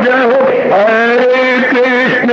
जय हो हरे कृष्ण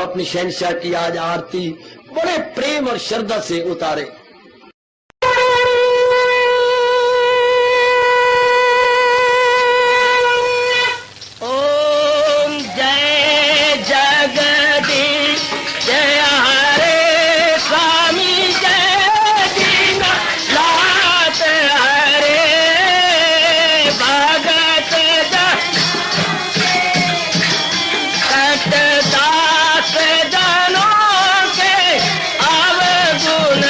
अपनी शहंशाह की आज आरती बड़े प्रेम और श्रद्धा से उतारे। ओम जय जगदीश जय हरे स्वामी जय दीनानाथ हरे भगत दास जनों के अवगुण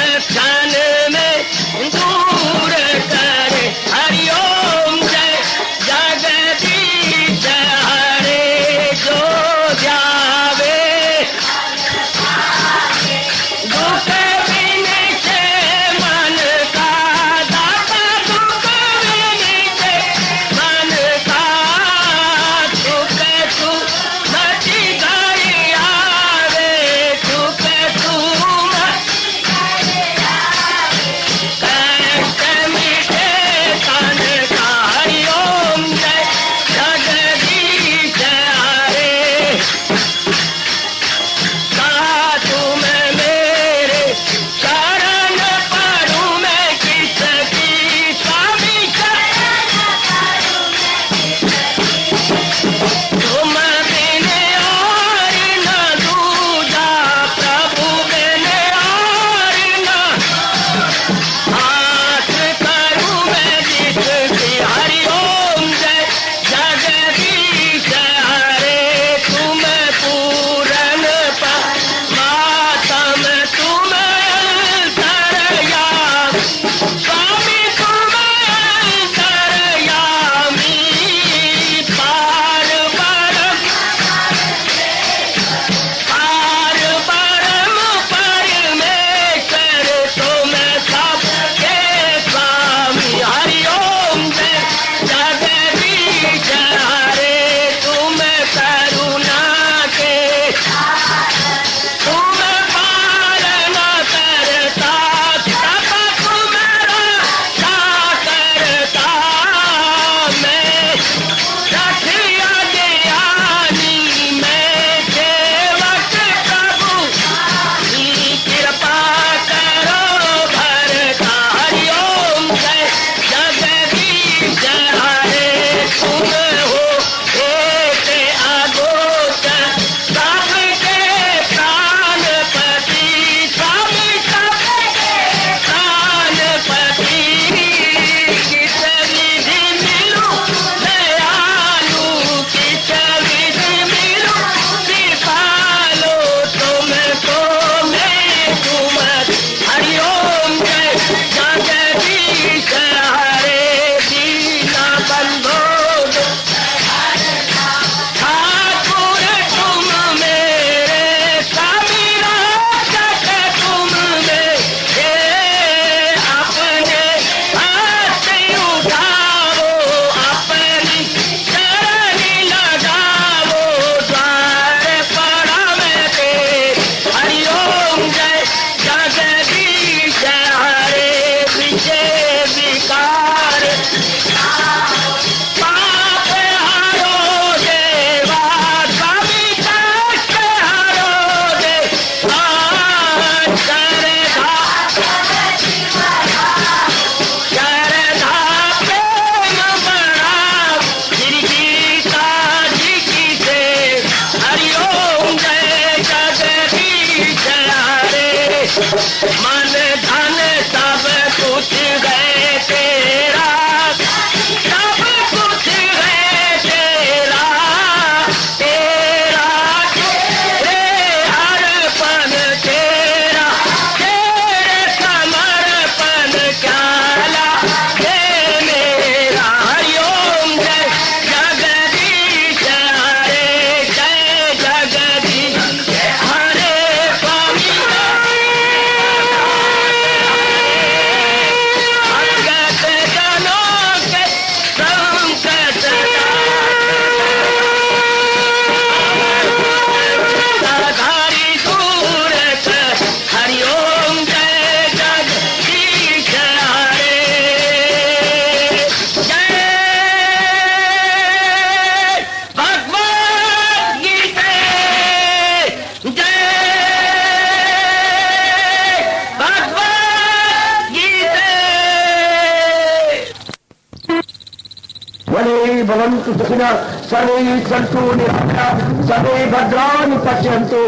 भवन्तु सुखिनः सर्वे सन्तु निरामयाः सर्वे भद्राणि पश्यन्तु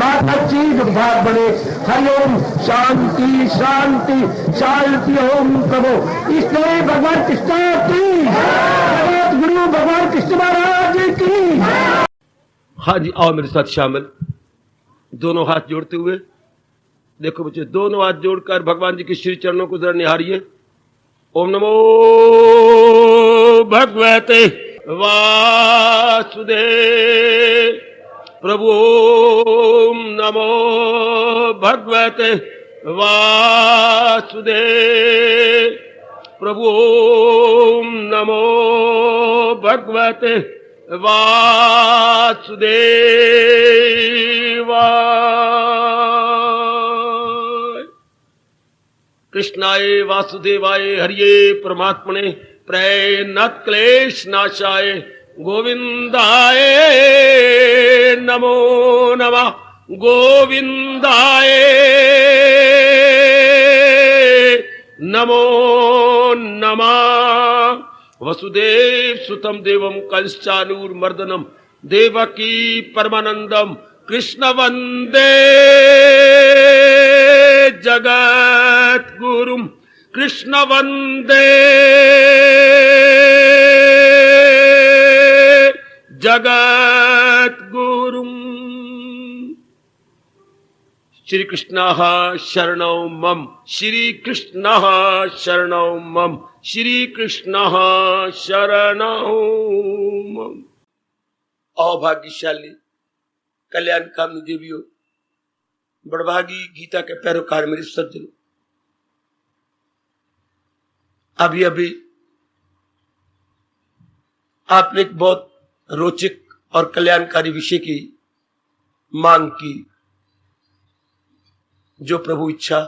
मा कश्चित् दुःखात् भवेत्। हरि ओम शांति शांति शांति। ओम प्रभु इसलिए भगवान कृष्ण की गुरु भगवान कृष्ण महाराज की। हाँ जी, आओ मेरे साथ शामिल। दोनों हाथ जोड़ते हुए देखो बच्चे, दोनों हाथ जोड़कर भगवान जी के श्री चरणों को जरा निहारिए। ओम नमो भगवते वासुदेव प्रभु। ओम नमो भगवते वासुदेव प्रभु। ओम नमो भगवते वासुदेवाय। कृष्णाय वासुदेवाय हरिये परमात्मने प्रणत क्लेश नाशाय गोविंदाय नमो नमः। गोविंदाय नमो नमः। वसुदेव सुतम देवम कंसचानूरमर्दनम देवकी परमानंदम कृष्ण वंदे जगत गुरुम। कृष्ण वंदे जगत गुरुम। श्री कृष्ण शरणौ मम। श्री कृष्ण शरणौ मम। श्री कृष्ण शरणौ मम। अभाग्यशाली कल्याणकामी देवियों, बड़भागी गीता के पैरोकार मेरे सज्जनों, अभी अभी आपने एक बहुत रोचक और कल्याणकारी विषय की मांग की, जो प्रभु इच्छा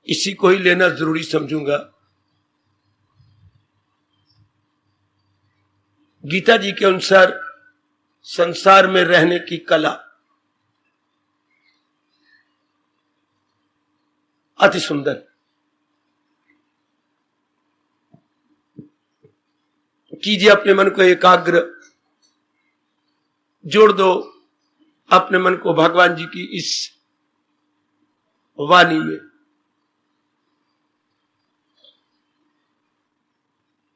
इसी को ही लेना जरूरी समझूंगा। गीता जी के अनुसार संसार में रहने की कला अति सुंदर। कीजिए अपने मन को एकाग्र, जोड़ दो अपने मन को भगवान जी की इस वाणी में।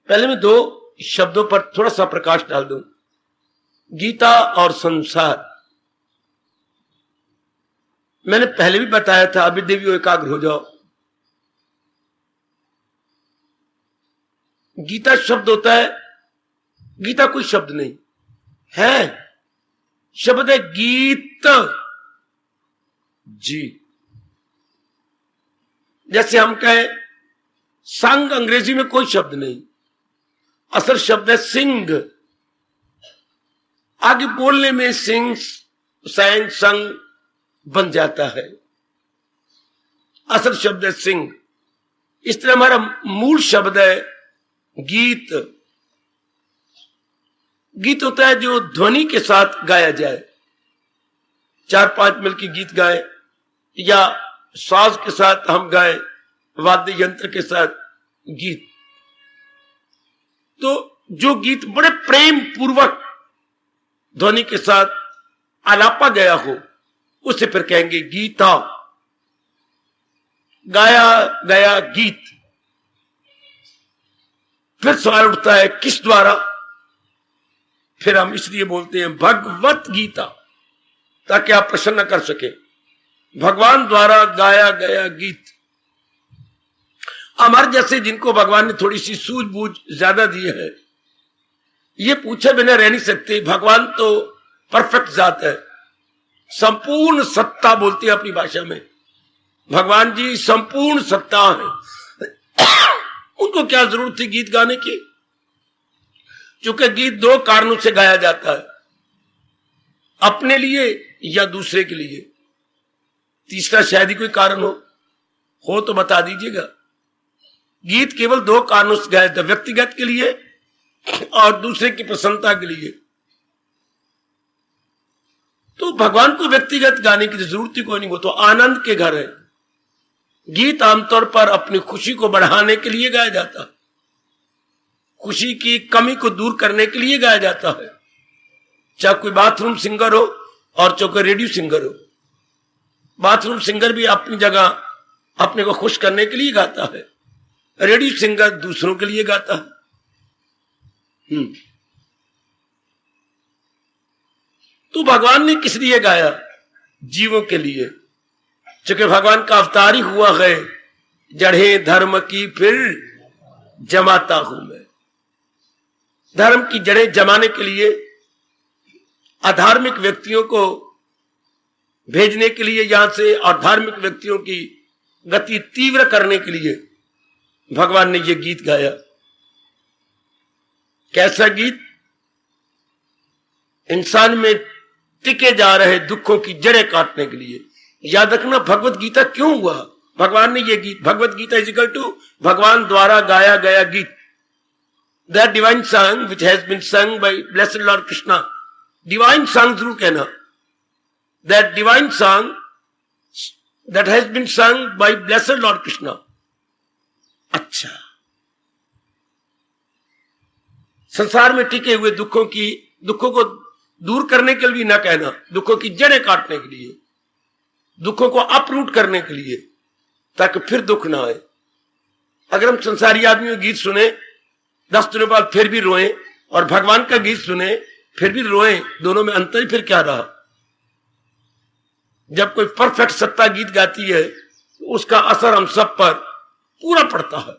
पहले मैं दो शब्दों पर थोड़ा सा प्रकाश डाल दूं। गीता और संसार, मैंने पहले भी बताया था, अभी देवियों एकाग्र हो जाओ। गीता शब्द होता है, गीता कोई शब्द नहीं है, शब्द है गीत जी। जैसे हम कहें संग, अंग्रेजी में कोई शब्द नहीं, असल शब्द है सिंग। आगे बोलने में सिंग सैंग संग बन जाता है, असल शब्द है सिंग। इस तरह हमारा मूल शब्द है गीत। गीत होता है जो ध्वनि के साथ गाया जाए, 4-5 मिल की गीत गाए या साज के साथ हम गाए, वाद्य यंत्र के साथ गीत। तो जो गीत बड़े प्रेम पूर्वक ध्वनि के साथ आलापा गया हो, उसे फिर कहेंगे गीता। गाया गया गीत। फिर सवाल उठता है किस द्वारा? फिर हम इसलिए बोलते हैं भगवत गीता, ताकि आप प्रसन्न कर सके। भगवान द्वारा गाया गया गीत। हमारे जैसे जिनको भगवान ने थोड़ी सी सूझबूझ ज्यादा दी है, ये पूछे बिना रह नहीं सकते। भगवान तो परफेक्ट जात है, संपूर्ण सत्ता बोलती है अपनी भाषा में। भगवान जी संपूर्ण सत्ता है। उनको क्या जरूरत थी गीत गाने की? क्योंकि गीत 2 कारणों से गाया जाता है, अपने लिए या दूसरे के लिए। तीसरा शायद ही कोई कारण हो तो बता दीजिएगा। गीत केवल 2 कारणों से गाया जाता है, व्यक्तिगत के लिए और दूसरे की प्रसन्नता के लिए। तो भगवान को व्यक्तिगत गाने की जरूरत ही कोई नहीं, वो तो आनंद के घर है। गीत आमतौर पर अपनी खुशी को बढ़ाने के लिए गाया जाता है। खुशी की कमी को दूर करने के लिए गाया जाता है। चाहे कोई बाथरूम सिंगर हो और चाहे कोई रेडियो सिंगर हो। बाथरूम सिंगर भी अपनी जगह अपने को खुश करने के लिए गाता है, रेडियो सिंगर दूसरों के लिए गाता है। तो भगवान ने किस लिए गाया? जीवों के लिए। चूंकि भगवान का अवतार ही हुआ है, जड़े धर्म की फिर जमाता हूं मैं। धर्म की जड़ें जमाने के लिए, अधार्मिक व्यक्तियों को भेजने के लिए यहां से, और धार्मिक व्यक्तियों की गति तीव्र करने के लिए भगवान ने यह गीत गाया। कैसा गीत? इंसान में टिके जा रहे दुखों की जड़ें काटने के लिए। याद रखना, भगवत गीता क्यों हुआ? भगवान ने यह गीत, Bhagavad Gita is equal to भगवान द्वारा गाया गया गीत। That divine song which has been sung by blessed Lord Krishna. Divine song जरूर कहना, that divine song that has been sung by blessed Lord Krishna. अच्छा, संसार में टिके हुए दुखों को दूर करने के लिए ना कहना, दुखों की जड़ें काटने के लिए, दुखों को अपरूट करने के लिए, ताकि फिर दुख ना आए। अगर हम संसारी आदमियों गीत सुने 10 दिनों बाद फिर भी रोएं, और भगवान का गीत सुने फिर भी रोएं, दोनों में अंतर फिर क्या रहा? जब कोई परफेक्ट सत्ता गीत गाती है तो उसका असर हम सब पर पूरा पड़ता है,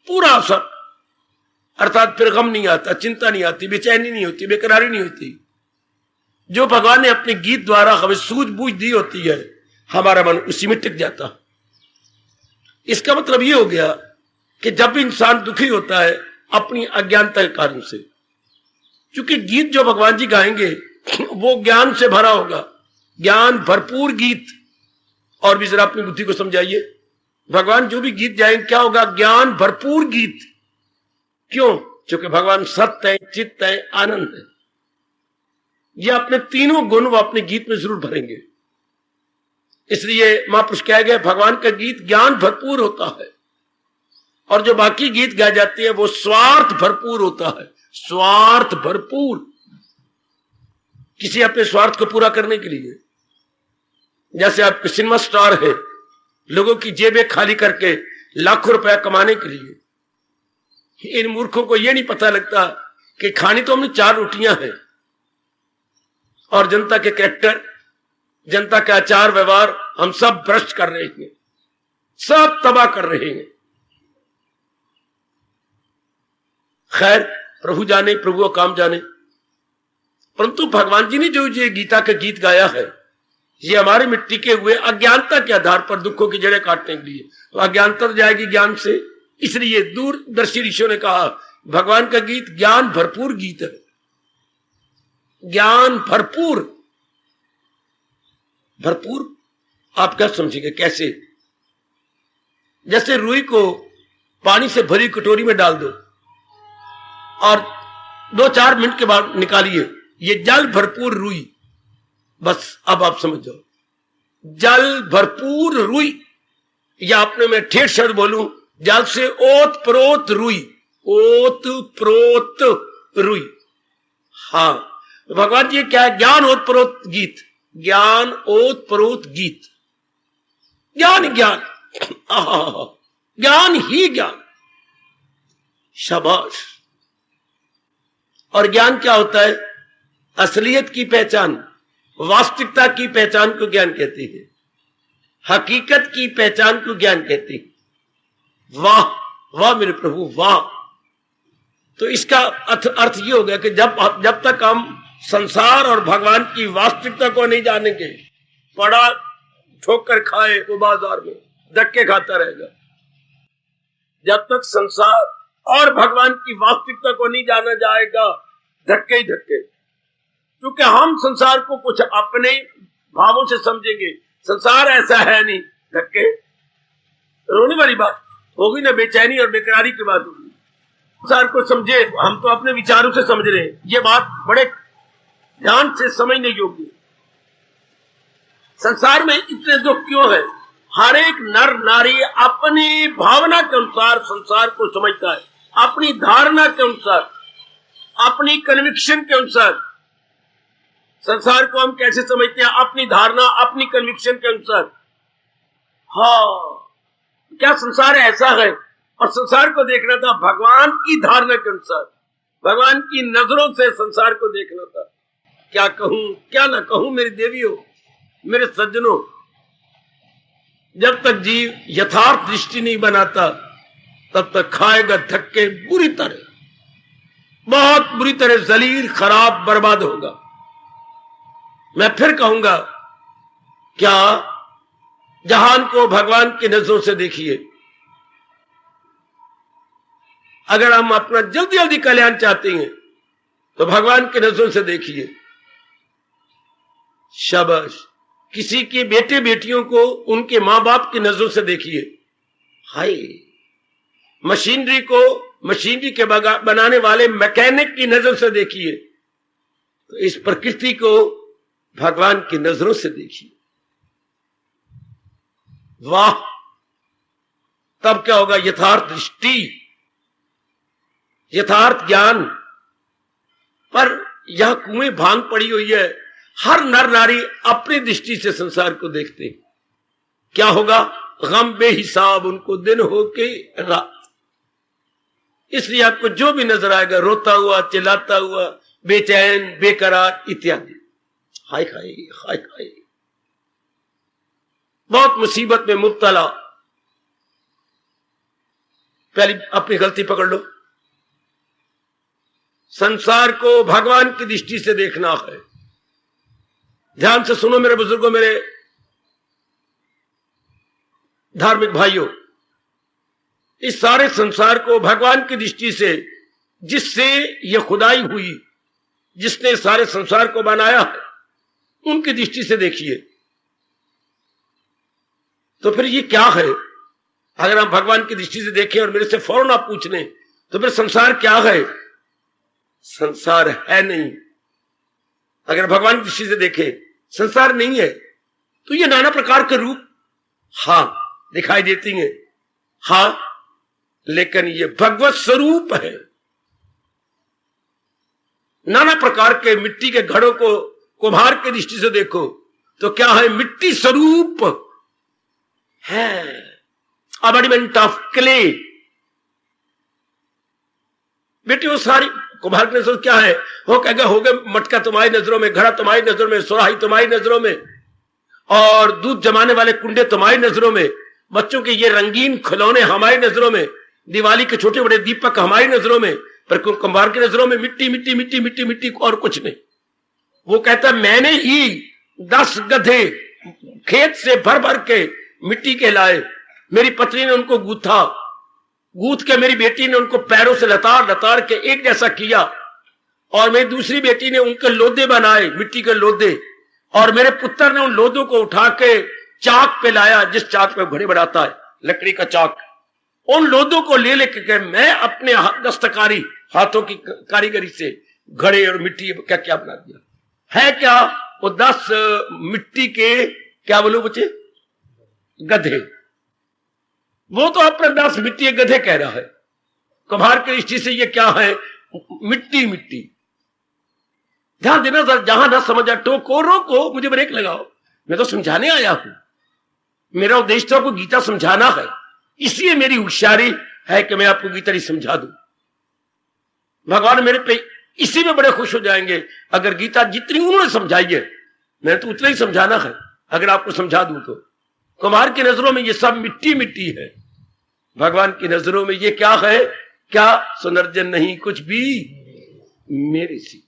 पूरा असर। अर्थात फिर गम नहीं आता, चिंता नहीं आती, बेचैनी नहीं होती, बेकरारी नहीं होती। जो भगवान ने अपने गीत द्वारा हमें सूझबूझ दी होती है, हमारा मन उसी में टिक जाता। इसका मतलब ये हो गया कि जब भी इंसान दुखी होता है अपनी अज्ञानता के कारण से, क्योंकि गीत जो भगवान जी गाएंगे वो ज्ञान से भरा होगा, ज्ञान भरपूर गीत। और भी जरा अपनी बुद्धि को समझाइए, भगवान जो भी गीत गाएंगे क्या होगा? ज्ञान भरपूर गीत। क्यों? क्योंकि भगवान सत्य है, चित्त है, आनंद है। ये अपने तीनों गुण वो अपने गीत में जरूर भरेंगे। इसलिए महापुरुष कह गए भगवान का गीत ज्ञान भरपूर होता है, और जो बाकी गीत गाए जाते हैं वो स्वार्थ भरपूर होता है। स्वार्थ भरपूर, किसी अपने स्वार्थ को पूरा करने के लिए। जैसे आप सिनेमा स्टार है, लोगों की जेबें खाली करके लाखों रुपया कमाने के लिए। इन मूर्खों को यह नहीं पता लगता कि खानी तो हमने 4 रोटियां हैं, और जनता के कैरेक्टर, जनता का आचार व्यवहार हम सब भ्रष्ट कर रहे हैं, सब तबाह कर रहे हैं। खैर, प्रभु जाने, प्रभु का काम जाने। परंतु भगवान जी ने जो ये गीता का गीत गाया है, ये हमारे मिट्टी के हुए अज्ञानता के आधार पर दुखों की जड़ें काटने के लिए। तो अज्ञानता तो जाएगी ज्ञान से। इसलिए दूरदर्शी ऋषियों ने कहा भगवान का गीत ज्ञान भरपूर गीत है। ज्ञान भरपूर। भरपूर आप क्या समझेंगे? कैसे? जैसे रुई को पानी से भरी कटोरी में डाल दो और 2-4 मिनट के बाद निकालिए, ये जल भरपूर रुई। बस अब आप समझ जाओ, जल भरपूर रुई, या अपने में ठेठ शब्द बोलूं, जल से ओत प्रोत रुई, ओत प्रोत रुई। हाँ, तो भगवान जी क्या है? ज्ञान ओत प्रोत गीत, ज्ञान ओत प्रोत गीत। ज्ञान ज्ञान, ज्ञान ही ज्ञान। शाबाश। और ज्ञान क्या होता है? असलियत की पहचान, वास्तविकता की पहचान को ज्ञान कहती है, हकीकत की पहचान को ज्ञान कहती है। वाह वाह मेरे प्रभु वाह। तो इसका अर्थ ये हो गया कि जब तक हम संसार और भगवान की वास्तविकता को नहीं जानेंगे, पड़ा ठोकर खाए वो बाजार में धक्के खाता रहेगा। जब तक संसार और भगवान की वास्तविकता को नहीं जाना जाएगा, धक्के ही धक्के। क्योंकि हम संसार को कुछ अपने भावों से समझेंगे, संसार ऐसा है नहीं, धक्के। रोने वाली बात होगी ना, बेचैनी और बेकरारी की बात होगी। संसार को समझे, हम तो अपने विचारों से समझ रहे हैं। ये बात बड़े ध्यान से समझने योग्य। संसार में इतने दुख क्यों है? हर एक नर नारी अपनी भावना के अनुसार संसार को समझता है। अपनी धारणा के अनुसार, अपनी कन्विक्शन के अनुसार। संसार को हम कैसे समझते हैं? अपनी धारणा, अपनी कन्विक्शन के अनुसार। हाँ, क्या संसार ऐसा है? और संसार को देखना था भगवान की धारणा के अनुसार, भगवान की नजरों से संसार को देखना था। क्या कहूं क्या ना कहूं मेरी देवियों, मेरे सज्जनों, जब तक जीव यथार्थ दृष्टि नहीं बनाता तब तक खाएगा धक्के बुरी तरह, बहुत बुरी तरह जलील, खराब, बर्बाद होगा। मैं फिर कहूंगा, क्या जहान को भगवान की नजरों से देखिए। अगर हम अपना जल्दी जल्दी कल्याण चाहते हैं तो भगवान की नजरों से देखिए। शाबाश। किसी के बेटे बेटियों को उनके मां बाप की नजरों से देखिए। हाय, मशीनरी को मशीनरी के बनाने वाले मैकेनिक की नजर से देखिए। तो इस प्रकृति को भगवान की नजरों से देखिए। वाह, तब क्या होगा? यथार्थ दृष्टि, यथार्थ ज्ञान। पर यह कुएं भांग पड़ी हुई है। हर नर नारी अपनी दृष्टि से संसार को देखते। क्या होगा? गम बेहिसाब उनको दिन हो के रात। इसलिए आपको जो भी नजर आएगा, रोता हुआ, चिल्लाता हुआ, बेचैन, बेकरार इत्यादि। हाय हाय हाय हाय, बहुत मुसीबत में मुब्तला। पहली अपनी गलती पकड़ लो। संसार को भगवान की दृष्टि से देखना है। ध्यान से सुनो मेरे बुजुर्गों, मेरे धार्मिक भाइयों, इस सारे संसार को भगवान की दृष्टि से, जिससे यह खुदाई हुई, जिसने सारे संसार को बनाया है, उनकी दृष्टि से देखिए। तो फिर ये क्या है? अगर हम भगवान की दृष्टि से देखें और मेरे से फौरन आप पूछ लें तो फिर संसार क्या है? संसार है नहीं। अगर भगवान की दृष्टि से देखें, संसार नहीं है। तो ये नाना प्रकार के रूप, हां, दिखाई देती हैं, हां, लेकिन ये भगवत स्वरूप है। नाना प्रकार के मिट्टी के घड़ों को कुम्हार की दृष्टि से देखो तो क्या है? मिट्टी स्वरूप है, अबॉडिमेंट ऑफ क्ले। बेटी वो सारी कुम्हार की नजर क्या है? वो कहेगा हो गए मटका तुम्हारी नजरों में, घड़ा तुम्हारी नजरों में, सुराही तुम्हारी नजरों में, और दूध जमाने वाले कुंडे तुम्हारी नजरों में, बच्चों के ये रंगीन खिलौने हमारी नजरों में, दिवाली के छोटे बड़े दीपक हमारी नजरों में, पर कुम्हार की नजरों में मिट्टी मिट्टी मिट्टी मिट्टी मिट्टी और कुछ नहीं। वो कहता मैंने ही 10 गधे खेत से भर भर के मिट्टी के लाए, मेरी पत्नी ने उनको गूथा, गूथ के मेरी बेटी ने उनको पैरों से लताड़ लताड़ के एक जैसा किया, और मेरी दूसरी बेटी ने उनके लोदे बनाए, मिट्टी के लोदे, और मेरे पुत्र ने उन लोदों को उठा के चाक पे लाया, जिस चाक पे घड़े बनाता है, लकड़ी का चाक। उन लोदों को ले लेके मैं अपने दस्तकारी हाथों की कारीगरी से घड़े और मिट्टी क्या क्या बना दिया है। क्या वो 10 मिट्टी के, क्या बोलो बच्चे, गधे। वो तो अपने 10 मिट्टी के गधे कह रहा है। कुम्हार की दृष्टि से ये क्या है? मिट्टी मिट्टी। ध्यान देना सर, जहां ना समझा टोको रोको, मुझे ब्रेक लगाओ, मैं तो समझाने आया हूं। मेरा उद्देश्य तो आपको गीता समझाना है, इसलिए मेरी होशियारी है कि मैं आपको गीता ही समझा दूं। भगवान मेरे पे इसी में बड़े खुश हो जाएंगे अगर गीता जितनी उन्होंने समझाई है मैंने तो उतना ही समझाना है। अगर आपको समझा दूं तो कुम्हार की नजरों में ये सब मिट्टी मिट्टी है, भगवान की नजरों में ये क्या है? क्या सुनर्जन नहीं कुछ भी मेरी सी।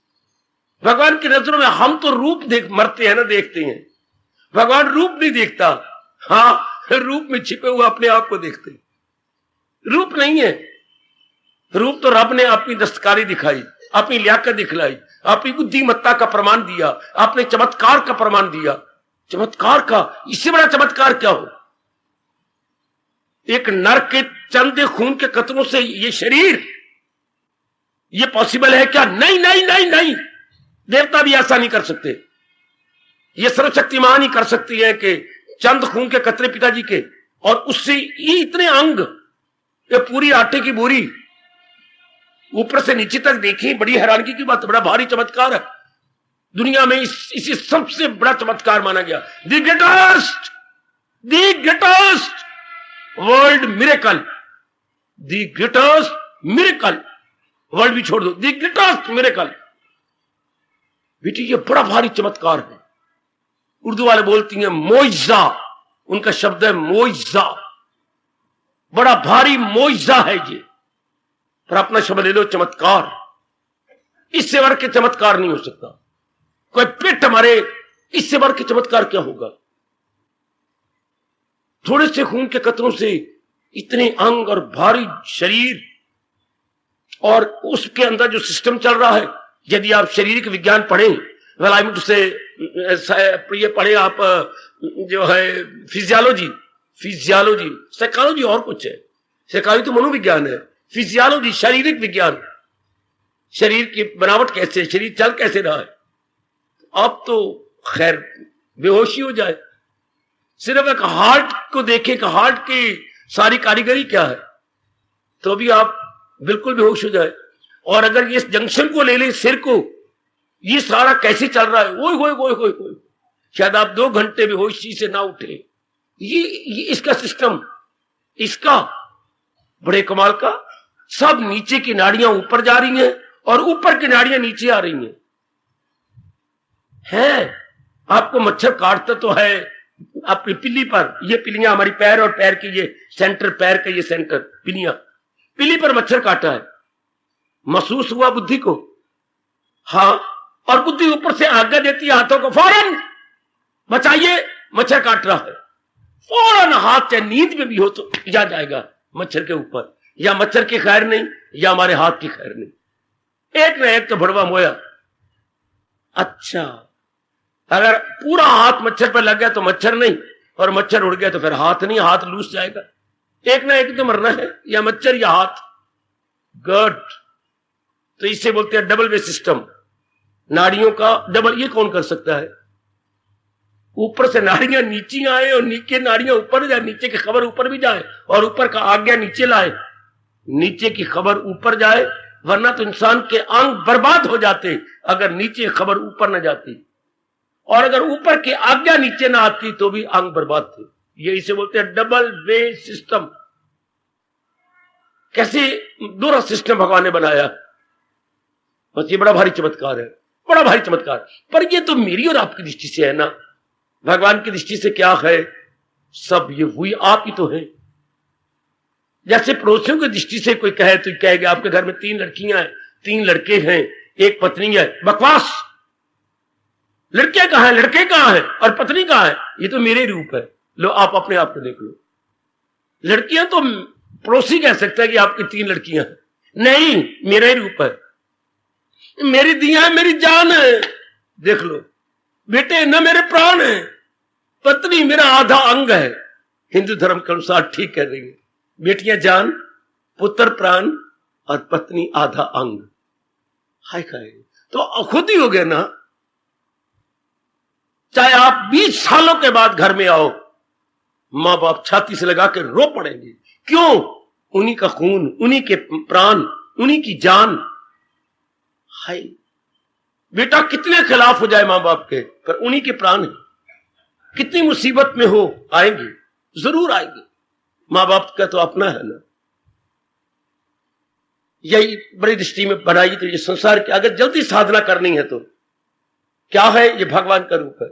भगवान की नजरों में हम तो रूप देख मरते हैं ना, देखते हैं। भगवान रूप नहीं देखता, हाँ, रूप में छिपे हुए अपने आप को देखते हैं। रूप नहीं है, रूप तो रब ने अपनी दस्तकारी दिखाई, अपनी लियाकत दिखलाई, अपनी बुद्धिमत्ता का प्रमाण दिया, अपने चमत्कार का प्रमाण दिया। चमत्कार का इससे बड़ा चमत्कार क्या हो? एक नर के चंदे खून के कतरों से ये शरीर, ये पॉसिबल है क्या? नहीं नहीं नहीं नहीं, देवता भी ऐसा नहीं कर सकते। ये सर्वशक्तिमान ही कर सकती है कि चंद खून के कतरे पिताजी के, और उससे ये इतने अंग, ये पूरी आटे की बोरी ऊपर से नीचे तक देखें, बड़ी हैरानगी की बात, बड़ा भारी चमत्कार है। दुनिया में इसे सबसे बड़ा चमत्कार माना गया। The greatest world miracle, the greatest miracle, world भी छोड़ दो, द ग्रेटेस्ट मिरेकल। बेटी ये बड़ा भारी चमत्कार है। उर्दू वाले बोलती हैं मोइजा, उनका शब्द है मोइजा, बड़ा भारी मोइजा है ये। पर अपना शब्द ले लो चमत्कार, इससे बढ़ के चमत्कार नहीं हो सकता। कोई पेट मारे, इससे बढ़ के चमत्कार क्या होगा? थोड़े से खून के कतरों से इतने अंग और भारी शरीर, और उसके अंदर जो सिस्टम चल रहा है, यदि आप शारीरिक विज्ञान पढ़ें, वेलाइमेंट से ये पढ़े आप, जो है फिजियोलॉजी, साइकोलॉजी और कुछ है, साइकोलॉजी तो मनोविज्ञान है, फिजियोलॉजी शारीरिक विज्ञान, शरीर की बनावट कैसे, शरीर चल कैसे रहा है। अब तो खैर बेहोशी हो जाए, सिर्फ एक हार्ट को देखें कि हार्ट की सारी कारीगरी क्या है, तो भी आप बिल्कुल बेहोश हो जाए। और अगर ये जंक्शन को ले लें, सिर को, ये सारा कैसे चल रहा है, ओए होए होए होए होए, शायद आप 2 घंटे बेहोशी से ना उठे। ये इसका सिस्टम, इसका बड़े कमाल का, सब नीचे की नाड़ियां ऊपर जा रही हैं और ऊपर की नाड़ियां नीचे आ रही हैं। आपको मच्छर काटता तो है आपकी पिल्ली पर, ये पिल्लियां हमारी पैर और पैर की ये सेंटर, पैर का ये सेंटर, पिल्ली पर मच्छर काटा है, महसूस हुआ बुद्धि को? हाँ, और बुद्धि ऊपर से आज्ञा देती है हाथों को, फौरन बचाइए, मच्छर काट रहा है। फौरन हाथ, चाहे नींद में भी हो तो जा जाएगा मच्छर के ऊपर, या मच्छर की खैर नहीं या हमारे हाथ की खैर नहीं, एक ना एक तो भड़वा मोया। अच्छा, अगर पूरा हाथ मच्छर पर लग गया तो मच्छर नहीं, और मच्छर उड़ गया तो फिर हाथ नहीं, हाथ लूस जाएगा। एक ना एक तो मरना है, या मच्छर या हाथ। गुड। तो इसे बोलते हैं डबल वे सिस्टम, नाड़ियों का डबल। ये कौन कर सकता है? ऊपर से नाड़ियां नीचे आए और नीचे नाड़ियां ऊपर जाए, नीचे की खबर ऊपर भी जाए, और ऊपर का आज्ञा नीचे लाए, नीचे की खबर ऊपर जाए, वरना तो इंसान के अंग बर्बाद हो जाते अगर नीचे खबर ऊपर न जाती, और अगर ऊपर की आज्ञा नीचे ना आती तो भी अंग बर्बाद थे। ये इसे बोलते हैं डबल वे सिस्टम। कैसे दूसरा सिस्टम भगवान ने बनाया, बस ये बड़ा भारी चमत्कार है, बड़ा भारी चमत्कार। पर ये तो मेरी और आपकी दृष्टि से है ना, भगवान की दृष्टि से क्या है? सब ये हुई आप ही तो हैं। जैसे पड़ोसियों की दृष्टि से कोई कहे तो कहेगा आपके घर में 3 लड़कियां हैं, 3 लड़के हैं, 1 पत्नी है। बकवास। लड़कियां कहां है, लड़के कहां है, और पत्नी कहां है? ये तो मेरे रूप है। लो आप अपने आप को देख लो। लड़कियां तो पड़ोसी कह सकता है कि आपकी 3 लड़कियां हैं, नहीं, मेरा ही रूप है, मेरी दिया है, मेरी जान है। देख लो बेटे, न मेरे प्राण है, पत्नी मेरा आधा अंग है। हिंदू धर्म के अनुसार ठीक कह रही है, बेटियां जान, पुत्र प्राण और पत्नी आधा अंग। हाय हाय, तो खुद ही हो गया ना। चाहे आप 20 सालों के बाद घर में आओ, मां बाप छाती से लगा के रो पड़ेंगे। क्यों? उन्हीं का खून, उन्हीं के प्राण, उन्हीं की जान। हाय बेटा, कितने खिलाफ हो जाए मां बाप के, पर उन्हीं के प्राण है। कितनी मुसीबत में हो, आएंगे, जरूर आएंगे। मां बाप का तो अपना है ना। यही बड़ी दृष्टि में बनाई तो ये संसार की अगर जल्दी साधना करनी है तो क्या है? ये भगवान का रूप है।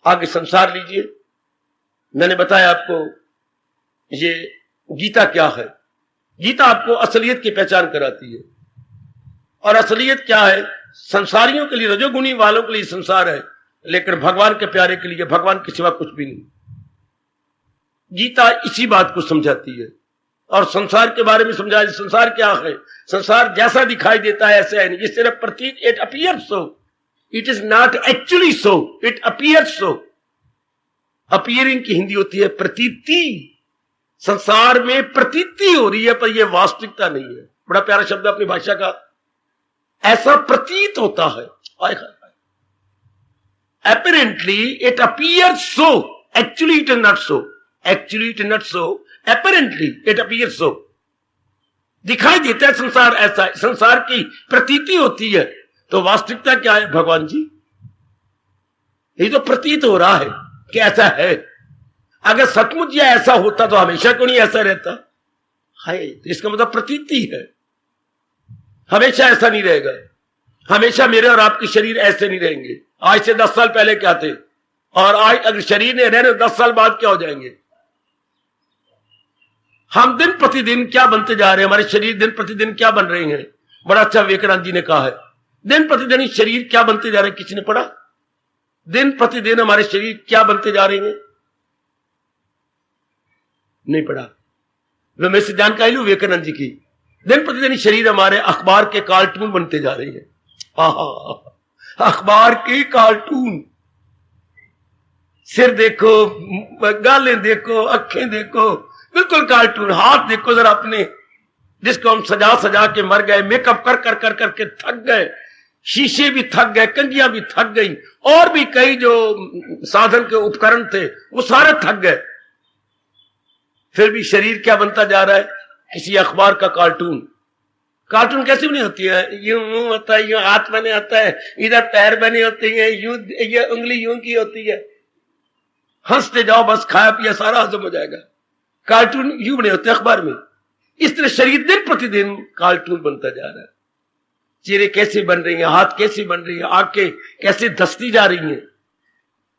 आगे संसार लीजिए। मैंने बताया आपको ये गीता क्या है। गीता आपको असलियत की पहचान कराती है। और असलियत क्या है? संसारियों के लिए, रजोगुणी वालों के लिए संसार है, लेकिन भगवान के प्यारे के लिए भगवान के सिवा कुछ भी नहीं। गीता इसी बात को समझाती है और संसार के बारे में समझाया। संसार क्या है? संसार जैसा दिखाई देता है ऐसा है नहीं, ये सिर्फ प्रतीत, it appears so, it is not actually so, it appears so. Appearing की हिंदी होती है प्रतीति। संसार में प्रतीति हो रही है पर यह वास्तविकता नहीं है। बड़ा प्यारा शब्द अपनी भाषा का, ऐसा प्रतीत होता है। Apparently it appears so, actually it is not so, actually it is not so, apparently it appears so। दिखाई देता है संसार ऐसा है, संसार की प्रतीति होती है, तो वास्तविकता क्या है भगवान जी? ये तो प्रतीत हो रहा है कि ऐसा है। अगर सचमुच यह ऐसा होता तो हमेशा क्यों नहीं ऐसा रहता है? तो इसका मतलब प्रतीति है, हमेशा ऐसा नहीं रहेगा। हमेशा मेरे और आपके शरीर ऐसे नहीं रहेंगे। आज से 10 साल पहले क्या थे और आज अगर शरीर ने रहने 10 साल बाद क्या हो जाएंगे? हम दिन प्रतिदिन क्या बनते जा रहे हैं, हमारे शरीर दिन प्रतिदिन क्या बन रहे हैं। बड़ा अच्छा विवेकानंद जी ने कहा है, दिन प्रतिदिन शरीर क्या बनते जा रहे हैं। किसी ने पढ़ा? दिन प्रतिदिन हमारे शरीर क्या बनते जा रहे हैं? नहीं पढ़ा। लो मैं से जानकारी लू विवेकानंद जी की। दिन प्रतिदिन शरीर हमारे अखबार के कार्टून बनते जा रहे हैं। अखबार के कार्टून, सिर देखो, गालें देखो, अखें देखो, बिल्कुल कार्टून। हाथ देखो जरा अपने, जिसको हम सजा सजा के मर गए, मेकअप कर कर कर करके थक गए, शीशे भी थक गए, कंघियां भी थक गई, और भी कई जो साधन के उपकरण थे वो सारे थक गए। फिर भी शरीर क्या बनता जा रहा है? किसी अखबार का कार्टून। कार्टून कैसे बनी होती है? यूं मुंह होता है, यूं हाथ बने होता है, इधर पैर बने होते हैं, यूं ये उंगली यूं की होती है। हंसते जाओ, बस खाया पिया सारा हजम हो जाएगा। कार्टून यूं बने होते हैं अखबार में। इस तरह शरीर दिन प्रतिदिन कार्टून बनता जा रहा है। चेहरे कैसे बन रही हैं, हाथ कैसे बन रही है, आंखें कैसे धसती जा रही हैं,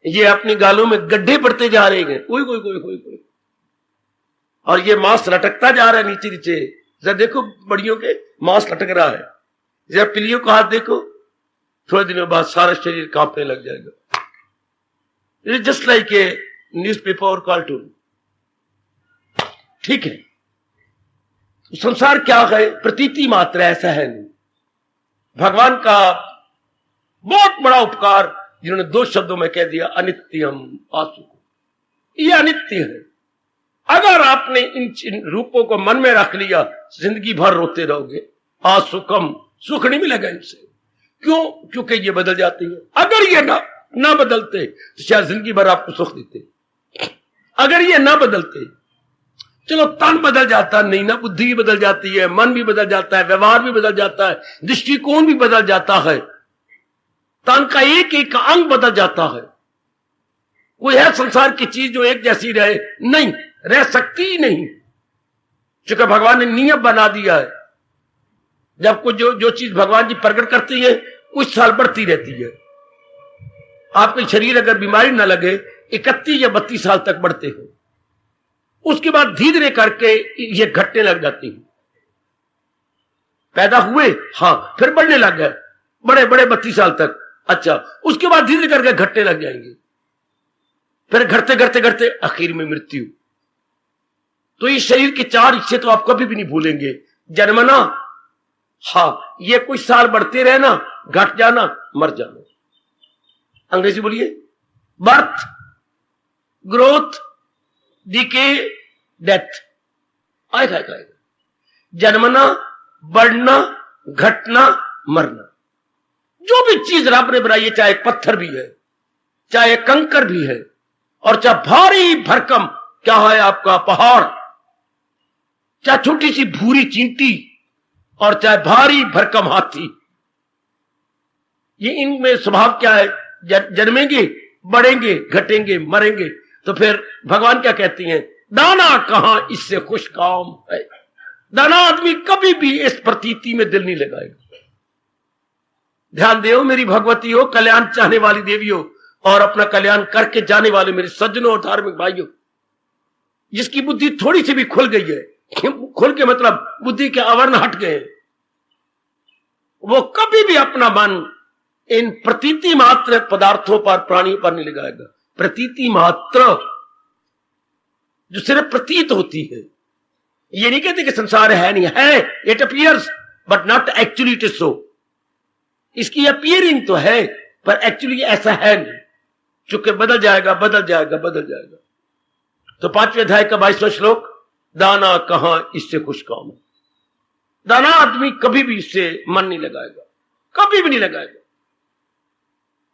ये अपनी गालों में गड्ढे पड़ते जा रहे हैं, कोई कोई कोई कोई कोई, और ये मांस लटकता जा रहा है नीचे नीचे। जरा देखो बड़ियों के मांस लटक रहा है, जरा पिलियों का हाथ देखो, थोड़े दिनों बाद सारा शरीर कांपने लग जाएगा। It just like a newspaper और कार्टून। ठीक है, संसार क्या है? प्रतीति मात्र, ऐसा है नहीं। भगवान का बहुत बड़ा उपकार जिन्होंने 2 शब्दों में कह दिया, अनित्यम आसुकम। ये अनित्य है। अगर आपने इन रूपों को मन में रख लिया, जिंदगी भर रोते रहोगे। आसुकम, सुख नहीं मिलेगा इनसे। क्यों? क्योंकि ये बदल जाती है। अगर ये ना बदलते तो शायद जिंदगी भर आपको सुख देते। अगर ये ना बदलते, चलो तन बदल जाता नहीं ना, बुद्धि भी बदल जाती है, मन भी बदल जाता है, व्यवहार भी बदल जाता है, दृष्टिकोण भी बदल जाता है, तन का एक एक अंग बदल जाता है। कोई है संसार की चीज जो एक जैसी रहे? नहीं, रह सकती ही नहीं। क्योंकि भगवान ने नियम बना दिया है, जब कुछ जो चीज भगवान जी प्रकट करती है कुछ साल बढ़ती रहती है। आपके शरीर अगर बीमारी ना लगे 31 या 32 साल तक बढ़ते हैं, उसके बाद धीरे धीरे करके ये घटने लग जाती है। पैदा हुए, हाँ, फिर बढ़ने लग गए, बड़े बड़े 32 साल तक। अच्छा, उसके बाद धीरे धीरे करके घटने लग जाएंगे, फिर घटते घटते घटते आखिर में मृत्यु। तो इस शरीर के 4 हिस्से तो आप कभी भी नहीं भूलेंगे। जन्मना, हाँ, ये कुछ साल बढ़ते रहना, घट जाना, मर जाना। अंग्रेजी बोलिए, बर्थ, ग्रोथ, डिके, डेथ। आएगा। जन्मना, बढ़ना, घटना, मरना। जो भी चीज रब ने बनाई है, चाहे पत्थर भी है, चाहे कंकर भी है, और चाहे भारी भरकम क्या है आपका पहाड़, चाहे छोटी सी भूरी चींटी, और चाहे भारी भरकम हाथी, ये इनमें स्वभाव क्या है? जन्मेंगे, बढ़ेंगे, घटेंगे, मरेंगे। तो फिर भगवान क्या कहती हैं? दाना कहां इससे खुश काम है। दाना आदमी कभी भी इस प्रतीति में दिल नहीं लगाएगा। ध्यान देओ मेरी भगवती हो, कल्याण चाहने वाली देवी हो, और अपना कल्याण करके जाने वाले मेरे सज्जनों और धार्मिक भाइयों, जिसकी बुद्धि थोड़ी सी भी खुल गई है, खुल के मतलब बुद्धि के आवरण हट गए, वो कभी भी अपना मन इन प्रतीति मात्र पदार्थों पर, प्राणियों पर नहीं लगाएगा। प्रतीति मात्र, जो सिर्फ प्रतीत होती है। ये नहीं कहते कि संसार है नहीं है, it appears but not actually it is so. इसकी अपीयरिंग तो है, पर एक्चुअली ऐसा है नहीं, चूंकि बदल जाएगा, बदल जाएगा, बदल जाएगा। तो 5वें अध्याय का 22वां श्लोक, दाना कहां इससे खुश काम है। दाना आदमी कभी भी इससे मन नहीं लगाएगा, कभी भी नहीं लगाएगा।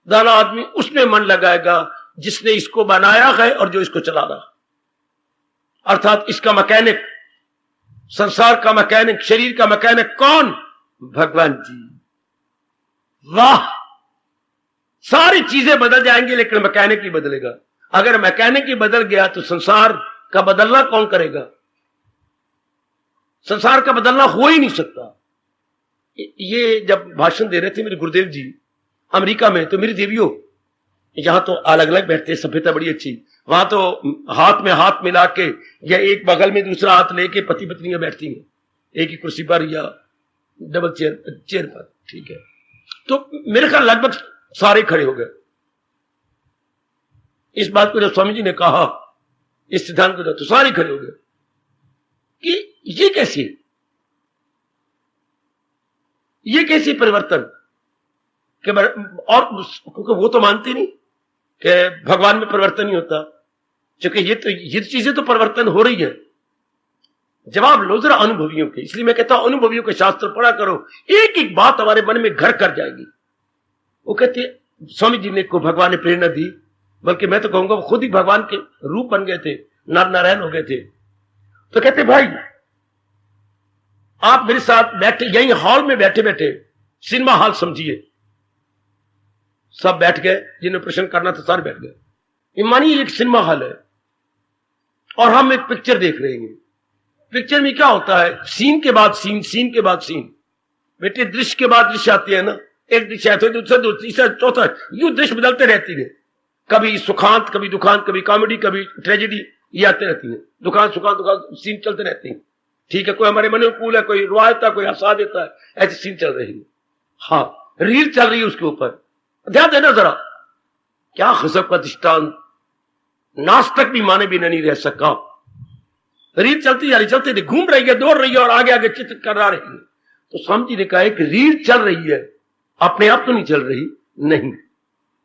दाना आदमी उसमें मन लगाएगा जिसने इसको बनाया है और जो इसको चला रहा, अर्थात इसका मैकेनिक, संसार का मैकेनिक, शरीर का मैकेनिक कौन? भगवान जी। वाह, सारी चीजें बदल जाएंगी लेकिन मैकेनिक ही बदलेगा। अगर मैकेनिक ही बदल गया तो संसार का बदलना कौन करेगा? संसार का बदलना हो ही नहीं सकता। ये जब भाषण दे रहे थे मेरे गुरुदेव जी अमेरिका में, तो मेरी देवियों, यहां तो अलग अलग बैठते, सभ्यता बड़ी अच्छी, वहां तो हाथ में हाथ मिला के या एक बगल में दूसरा हाथ लेके पति पत्नियां बैठती हैं एक ही कुर्सी पर या डबल चेयर पर, ठीक है। तो मेरे ख्याल लगभग सारे खड़े हो गए। इस बात को जब स्वामी जी ने कहा, इस सिद्धांत को, तो सारे खड़े हो गए कि ये कैसे परिवर्तन कि और क्योंकि वो तो मानते नहीं कि भगवान में परिवर्तन नहीं होता, क्योंकि ये चीजें तो परिवर्तन हो रही है। जवाब लो जरा अनुभवियों के। इसलिए मैं कहता हूं अनुभवियों के शास्त्र पढ़ा करो, एक एक बात हमारे मन में घर कर जाएगी। वो कहते स्वामी जी ने को भगवान ने प्रेरणा दी, बल्कि मैं तो कहूंगा वो खुद ही भगवान के रूप बन गए थे, नर नारायण हो गए थे। तो कहते भाई आप मेरे साथ बैठे, यही हॉल में बैठे बैठे, सिनेमा हॉल समझिए, सब बैठ गए, जिन्हें प्रश्न करना था सारे बैठ गए। ये मानिए एक सिनेमा हॉल है और हम एक पिक्चर देख रहे हैं। पिक्चर में क्या होता है, सीन के बाद सीन, सीन के बाद सीन, बेटे दृश्य के बाद दृश्य आते हैं ना, एक दृश्य आता है, दूसरा तीसरा चौथा, यूं दृश्य बदलते रहती है। कभी सुखांत, कभी दुखांत, कभी कॉमेडी, कभी ट्रेजेडी, ये आते रहती है। दुखांत सुखांत दुखांत सीन चलते रहते हैं, ठीक है। कोई हमारे मन अनुकूल है, कोई रुआ देता है, कोई हंसा देता है, ऐसी सीन चल रही है। हाँ, रील चल रही है उसके ऊपर, ध्यान देना जरा, क्या गजब का दृष्टांत, नास्तिक भी माने बिना नहीं रह सका। रील चलती जा रही, चलते घूम रही है, दौड़ रही है और आगे आगे चित्र करा रही है। तो स्वामी जी ने कहा कि रील चल रही है, अपने आप तो नहीं चल रही, नहीं,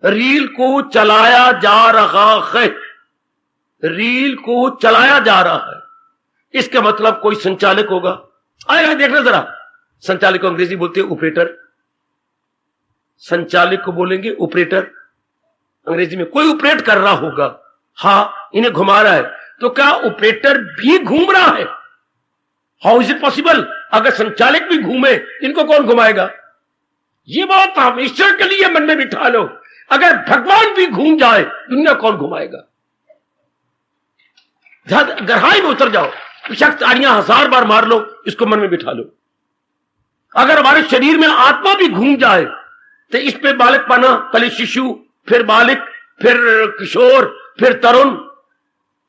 रील को चलाया जा रहा है, रील को चलाया जा रहा है। इसका मतलब कोई संचालक होगा, आएगा, देखना जरा, संचालक को अंग्रेजी बोलते हैं ऑपरेटर, संचालक को बोलेंगे ऑपरेटर अंग्रेजी में, कोई ऑपरेट कर रहा होगा। हाँ, इन्हें घुमा रहा है, तो क्या ऑपरेटर भी घूम रहा है? How is it possible? अगर संचालक भी घूमे, इनको कौन घुमाएगा? ये बात आप ईश्वर के लिए मन में बिठा लो, अगर भगवान भी घूम जाए, दुनिया कौन घुमाएगा? गहराई में उतर जाओ, शख्स ताड़ियां 1000 बार मार लो, इसको मन में बिठा लो। अगर हमारे शरीर में आत्मा भी घूम जाए, तो इस पे बालक पाना, पहले शिशु, फिर बालिक, फिर किशोर, फिर तरुण,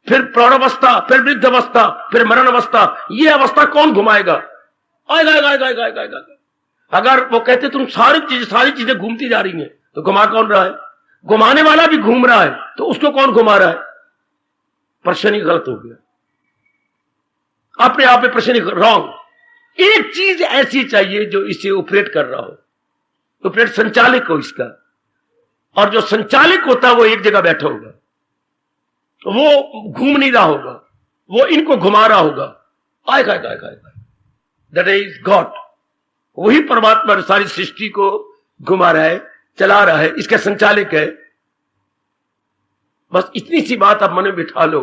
फिर प्रौढ़ावस्था, फिर वृद्ध अवस्था, फिर मरण अवस्था, ये अवस्था कौन घुमाएगा? आएगा आएगा आएगा आएगा आएगा आएगा। अगर वो कहते तुम सारी चीजें घूमती जा रही हैं, तो घुमा कौन रहा है? घुमाने वाला भी घूम रहा है, तो उसको कौन घुमा रहा है? प्रश्न ही गलत हो गया, अपने आप में प्रश्न ही रॉन्ग। एक चीज ऐसी चाहिए जो इसे ऑपरेट कर रहा हो, ऑपरेट संचालक हो इसका, और जो संचालक होता है वो एक जगह बैठा होगा, वो घूम नहीं रहा होगा, वो इनको घुमा रहा होगा। आएगा आएगा आएगा आएगा, दैट इज गॉड। वही परमात्मा सारी सृष्टि को घुमा रहा है, चला रहा है, इसका संचालक है। बस इतनी सी बात आप मन में बिठा लो,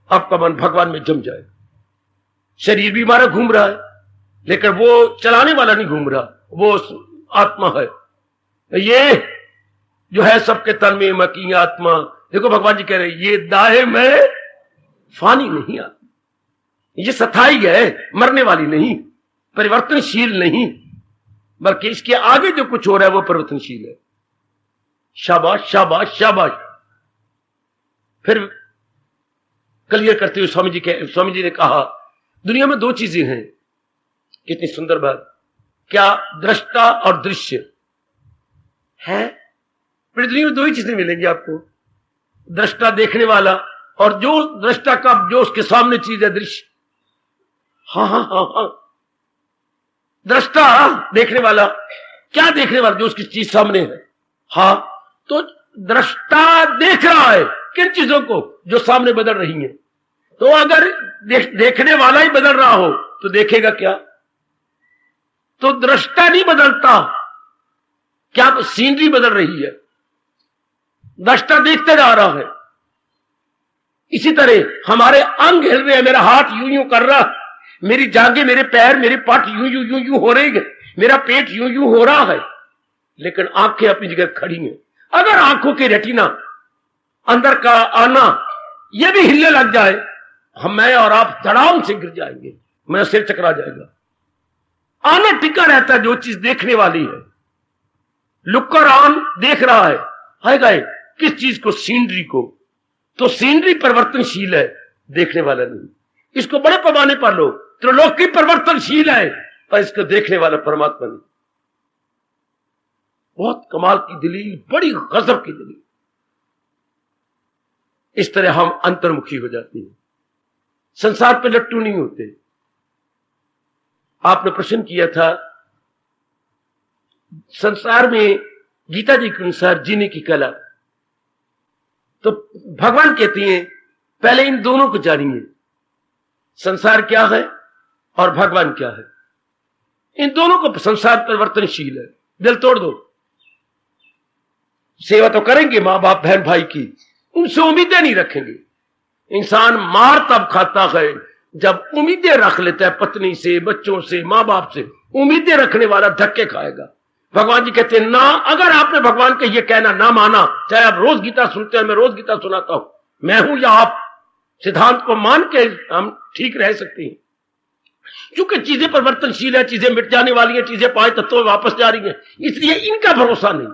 आपका मन भगवान में जम जाए। शरीर भी हमारा घूम रहा है, लेकिन वो चलाने वाला नहीं घूम रहा, वो आत्मा है। ये जो है सबके तन में मकी आत्मा, देखो भगवान जी कह रहे हैं, ये दाहे में फानी नहीं आत्मा, ये सथाई है, मरने वाली नहीं, परिवर्तनशील नहीं, बल्कि इसके आगे जो कुछ हो रहा है वो परिवर्तनशील है। शाबाश शाबाश शाबाश। फिर क्लियर करते हुए स्वामी जी ने कहा, दुनिया में दो चीजें हैं। कितनी सुंदर बात, क्या दृष्टा और दृश्य है? फिर दुनिया में दो ही चीजें मिलेंगी आपको, दृष्टा देखने वाला, और जो दृष्टा का जो उसके सामने चीज है दृश्य। हाँ हाँ हाँ हाँ, दृष्टा देखने वाला, क्या देखने वाला? जो उसकी चीज सामने है। हाँ, तो दृष्टा देख रहा है किन चीजों को? जो सामने बदल रही हैं। तो अगर देखने वाला ही बदल रहा हो तो देखेगा क्या? तो दृष्टा नहीं बदलता, क्या तो सीनरी बदल रही है, दृष्टा देखते जा रहा है। इसी तरह हमारे अंग हिल रहे हैं, मेरा हाथ यूं यूं कर रहा, मेरी जांघें, मेरे पैर, मेरे पट यूं यूं यूं यूं हो रही है, मेरा पेट यूं यूं हो रहा है, लेकिन आंखें अपनी जगह खड़ी हैं। अगर आंखों के रेटिना, अंदर का आना, यह भी हिलने लग जाए, मैं और आप धड़ाम से गिर जाएंगे, मेरा सिर चकरा जाएगा। आना टिका रहता है जो चीज देखने वाली है। लुक्कर आन देख रहा है, हाय गाय किस चीज को? सीनरी को। तो सीनरी परिवर्तनशील है, देखने वाला नहीं। इसको बड़े पैमाने पर लो, त्रिलोकी परिवर्तनशील है, पर इसको देखने वाला परमात्मा नहीं। बहुत कमाल की दलील, बड़ी गजब की दलील। इस तरह हम अंतर्मुखी हो जाते हैं, संसार पे लट्टू नहीं होते। आपने प्रश्न किया था, संसार में गीता जी के अनुसार जीने की कला, तो भगवान कहती हैं पहले इन दोनों को जानिए, संसार क्या है और भगवान क्या है। इन दोनों को, संसार परिवर्तनशील है, दिल तोड़ दो। सेवा तो करेंगे मां बाप बहन भाई की, उनसे उम्मीदें नहीं रखेंगे। इंसान मार तब खाता है जब उम्मीदें रख लेता है, पत्नी से, बच्चों से, मां बाप से। उम्मीदें रखने वाला धक्के खाएगा। भगवान जी कहते हैं ना, अगर आपने भगवान का ये कहना ना माना, चाहे आप रोज गीता सुनते हैं, मैं रोज गीता सुनाता हूं, मैं हूं या आप, सिद्धांत को मान के हम ठीक रह सकते हैं। क्योंकि चीजें परिवर्तनशील है, चीजें मिट जाने वाली है, चीजें 5 तत्वों में वापस जा रही है, इसलिए इनका भरोसा नहीं,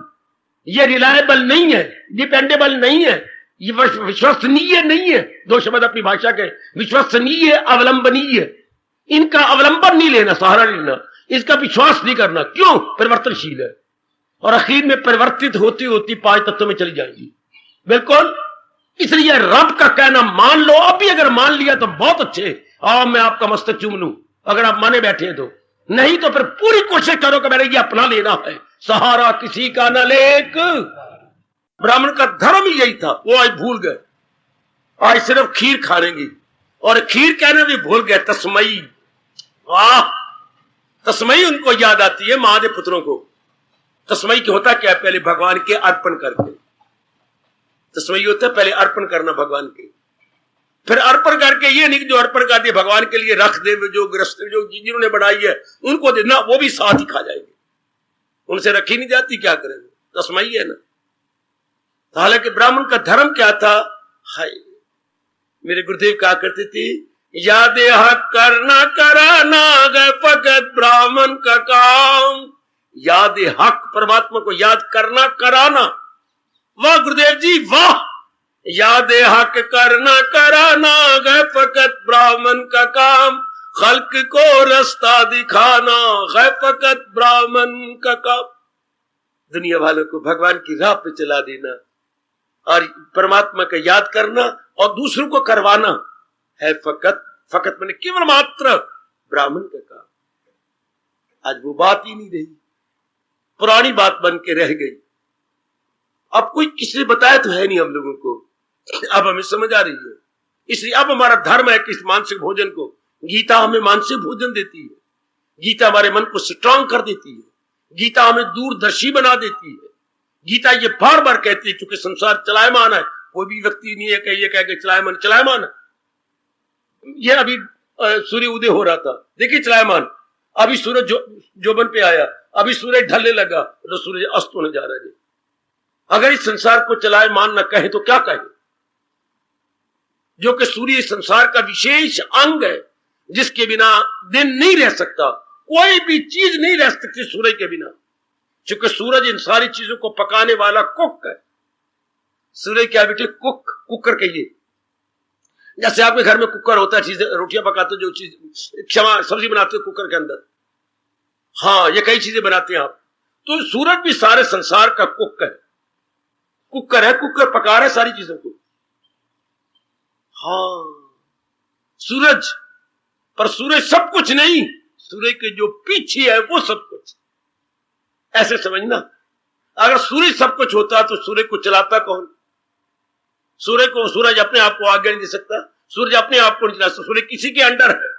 ये रिलायबल नहीं है, डिपेंडेबल नहीं है, ये विश्वसनीय नहीं है। 2 शब्द अपनी भाषा के, विश्वसनीय, अवलंबनीय। इनका अवलंबन नहीं लेना, सहारा नहीं लेना, इसका विश्वास नहीं करना। क्यों? परिवर्तनशील है, और आखिर में परिवर्तित होती होती 5 तत्वों में चली जाएगी। बिल्कुल, इसलिए रब का कहना मान लो। अभी अगर मान लिया तो बहुत अच्छे, आओ मैं आपका मस्तक चूम लूं, अगर आप माने बैठे हैं तो। नहीं तो फिर पूरी कोशिश करो कि मैंने ये अपना लेना है, सहारा किसी का न लेक। ब्राह्मण का धर्म ही यही था, वो आज भूल गए। आज सिर्फ खीर खाएंगे, और खीर कहना भी भूल गए। तस्मई, वाह, तस्मई उनको याद आती है महादेव पुत्रों को। तस्मई की होता क्या है? पहले भगवान के अर्पण करके, तस्मई होता है पहले अर्पण करना भगवान के, फिर अर्पण करके ये नहीं कि जो अर्पण कर दिए भगवान के लिए रख दे, जो ग्रस्त जो जिन्होंने बनाई है उनको देना, वो भी साथ ही खा जाएंगे, उनसे रखी नहीं जाती, क्या करेंगे? तस्मई है ना। हालांकि ब्राह्मण का धर्म क्या था? हाय, मेरे गुरुदेव कहा करते थे, याद हक करना कराना गए भगत ब्राह्मण का काम। याद हक, परमात्मा को याद करना कराना, वाह गुरुदेव जी वाह। याद हक करना कराना गए फकत ब्राह्मण का काम, खल्क को रास्ता दिखाना गए फकत ब्राह्मण का काम। दुनिया वालों को भगवान की राह पे चला देना और परमात्मा का याद करना और दूसरों को करवाना है फकत, फकत मैंने केवल मात्र ब्राह्मण का काम। आज वो बात ही नहीं रही, पुरानी बात बन के रह गई। अब कोई किसी ने बताया तो है नहीं हम लोगों को, अब हमें समझ आ रही है। इसलिए अब हमारा धर्म है कि इस मानसिक भोजन को, गीता हमें मानसिक भोजन देती है, गीता हमारे मन को स्ट्रांग कर देती है, गीता हमें दूरदर्शी बना देती है। गीता ये बार बार कहती है, क्योंकि संसार चलायमान है, कोई भी व्यक्ति नहीं है कि ये कह के चलायमान चलायमान है। ये अभी सूर्य उदय हो रहा था, देखिए चलायमान, अभी सूरज जोबन पे आया, अभी सूरज ढलने लगा तो सूरज अस्त होने जा रहा है। अगर इस संसार को चलायमान न कहे तो क्या कहे? जो कि सूर्य संसार का विशेष अंग है, जिसके बिना दिन नहीं रह सकता, कोई भी चीज नहीं रह सकती सूरज के बिना, क्योंकि सूरज इन सारी चीजों को पकाने वाला कुक है। सूरज क्या बेटे? कुक, कुकर कहिए। जैसे आपके घर में कुकर होता है, चीजें रोटियां पकाते हो, जो चीज क्षमा सब्जी बनाते हो कुकर के अंदर, हाँ ये कई चीजें बनाते हैं आप। तो सूरज भी सारे संसार का कुक है, कुकर है, कुकर पका रहा है सारी चीजों को। हाँ सूरज, पर सूरज सब कुछ नहीं, सूरज के जो पीछे है वो सब कुछ, ऐसे समझना। अगर सूरज सब कुछ होता तो सूरज को चलाता कौन? सूरज अपने आप को आगे नहीं दे सकता, सूरज अपने आप को नहीं चला सकता, सूरज किसी के अंडर है,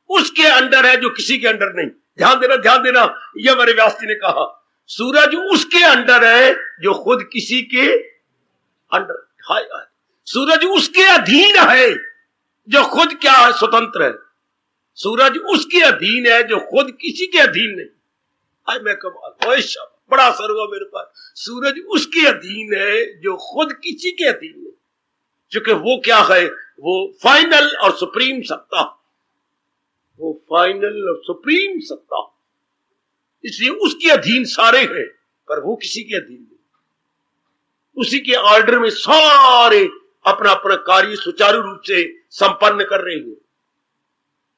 उसके अंडर है जो किसी के अंडर नहीं। ध्यान देना, ध्यान देना, यह हमारे व्यास जी ने कहा, सूरज उसके अंडर है जो खुद किसी के अंडर। हाय हाय, सूरज उसके अधीन है जो खुद क्या है? स्वतंत्र है। सूरज उसके अधीन है जो खुद किसी के अधीन नहीं। आज मैं कमाल, ओए शाबाश, बड़ा असर हुआ मेरे पास। सूरज उसके अधीन है जो खुद किसी के अधीन नहीं, क्योंकि वो क्या है, वो फाइनल और सुप्रीम सत्ता, वो फाइनल और सुप्रीम सत्ता, इसलिए उसके अधीन सारे हैं, पर वो किसी के अधीन नहीं। उसी के ऑर्डर में सारे अपना अपना कार्य सुचारू रूप से संपन्न कर रहे हैं।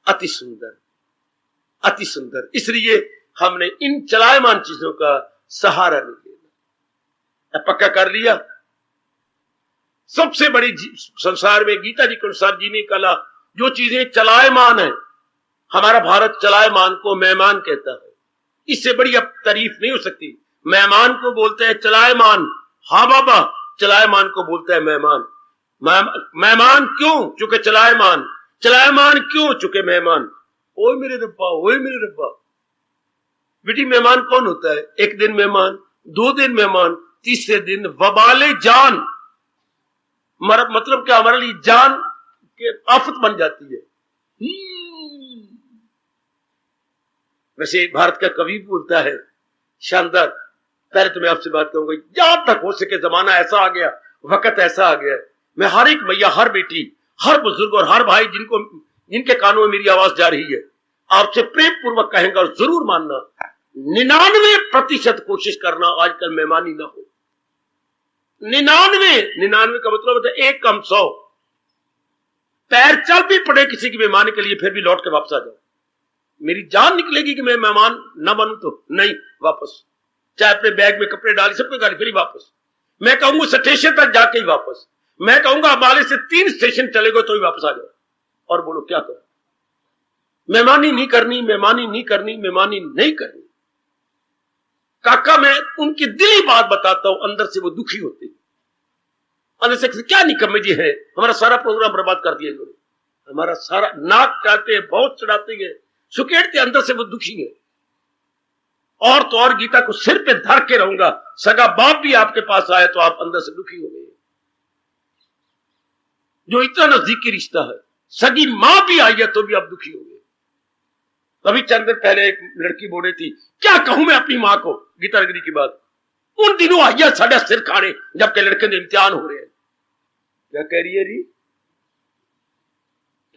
अति सुंदर, अति सुंदर। इसलिए हमने इन चलायमान चीजों का सहारा नहीं लेना। पक्का कर लिया। सबसे बड़ी संसार में गीता जी के अनुसार जीने कला, जो चीजें चलायमान है, हमारा भारत चलायमान को मेहमान कहता है। इससे बड़ी अब तारीफ नहीं हो सकती। मेहमान को बोलते हैं चलायमान, हाँ बाबा, चलायमान को बोलता है मेहमान। मेहमान क्यों? चूंकि चलायमान। चलायमान क्यों? चूंकि मेहमान। ओए मेरे रब्बा, ओए मेरे रब्बा। बेटी मेहमान कौन होता है? एक दिन मेहमान, 2 दिन मेहमान, तीसरे दिन वबाले जान। मतलब क्या, हमारे लिए जान के आफत बन जाती है। वैसे भारत का कवि बोलता है, शानदार। पहले तो मैं आपसे बात करूंगा, जहां तक हो सके जमाना ऐसा आ गया, वक्त ऐसा आ गया, मैं हर एक भैया, हर बेटी, हर बुजुर्ग और हर भाई जिनके कानों में मेरी आवाज जा रही है, आपसे प्रेम पूर्वक कहेंगे और जरूर मानना, 99% कोशिश करना आजकल मेहमानी ना हो। 99 का मतलब होता है 1 कम 100। पैर चल भी पड़े किसी की मेहमानी के लिए, फिर भी लौट के वापस आ जाओ। मेरी जान निकलेगी कि मैं मेहमान ना बनूं तो नहीं, वापस। चाहे अपने बैग में कपड़े डाली, सबको गाड़ी, फिर वापस। मैं कहूंगा स्टेशन तक जाके ही वापस। मैं कहूंगा अम्बाले से 3 स्टेशन चलेगा तो ही वापस आ जाओ। और बोलो क्या करो? मेहमानी नहीं करनी, मेहमानी नहीं करनी, मेहमानी नहीं करनी। काका, मैं उनकी दिली बात बताता हूं, अंदर से वो दुखी होते हैं। अंदर से क्या निकम्मे जी है, हमारा सारा प्रोग्राम बर्बाद कर दिया इन्होंने, हमारा सारा नाक चाहते हैं, बहुत चढ़ाते हैं, सुकेड़ते, अंदर से वो दुखी है। और तो और गीता को सिर पे धर के रहूंगा, सगा बाप भी आपके पास आए तो आप अंदर से दुखी हो गए। जो इतना नजदीकी रिश्ता है, सगी मां भी आई है तो भी आप दुखी हो गए। अभी चंद दिन पहले एक लड़की बोल रही थी, क्या कहूं मैं अपनी मां को, गीता गिरी की बात। उन दिनों आइया साढ़े सिर खाने, जबकि लड़के के इम्तिहान हो रहे हैं। क्या कह रही है री?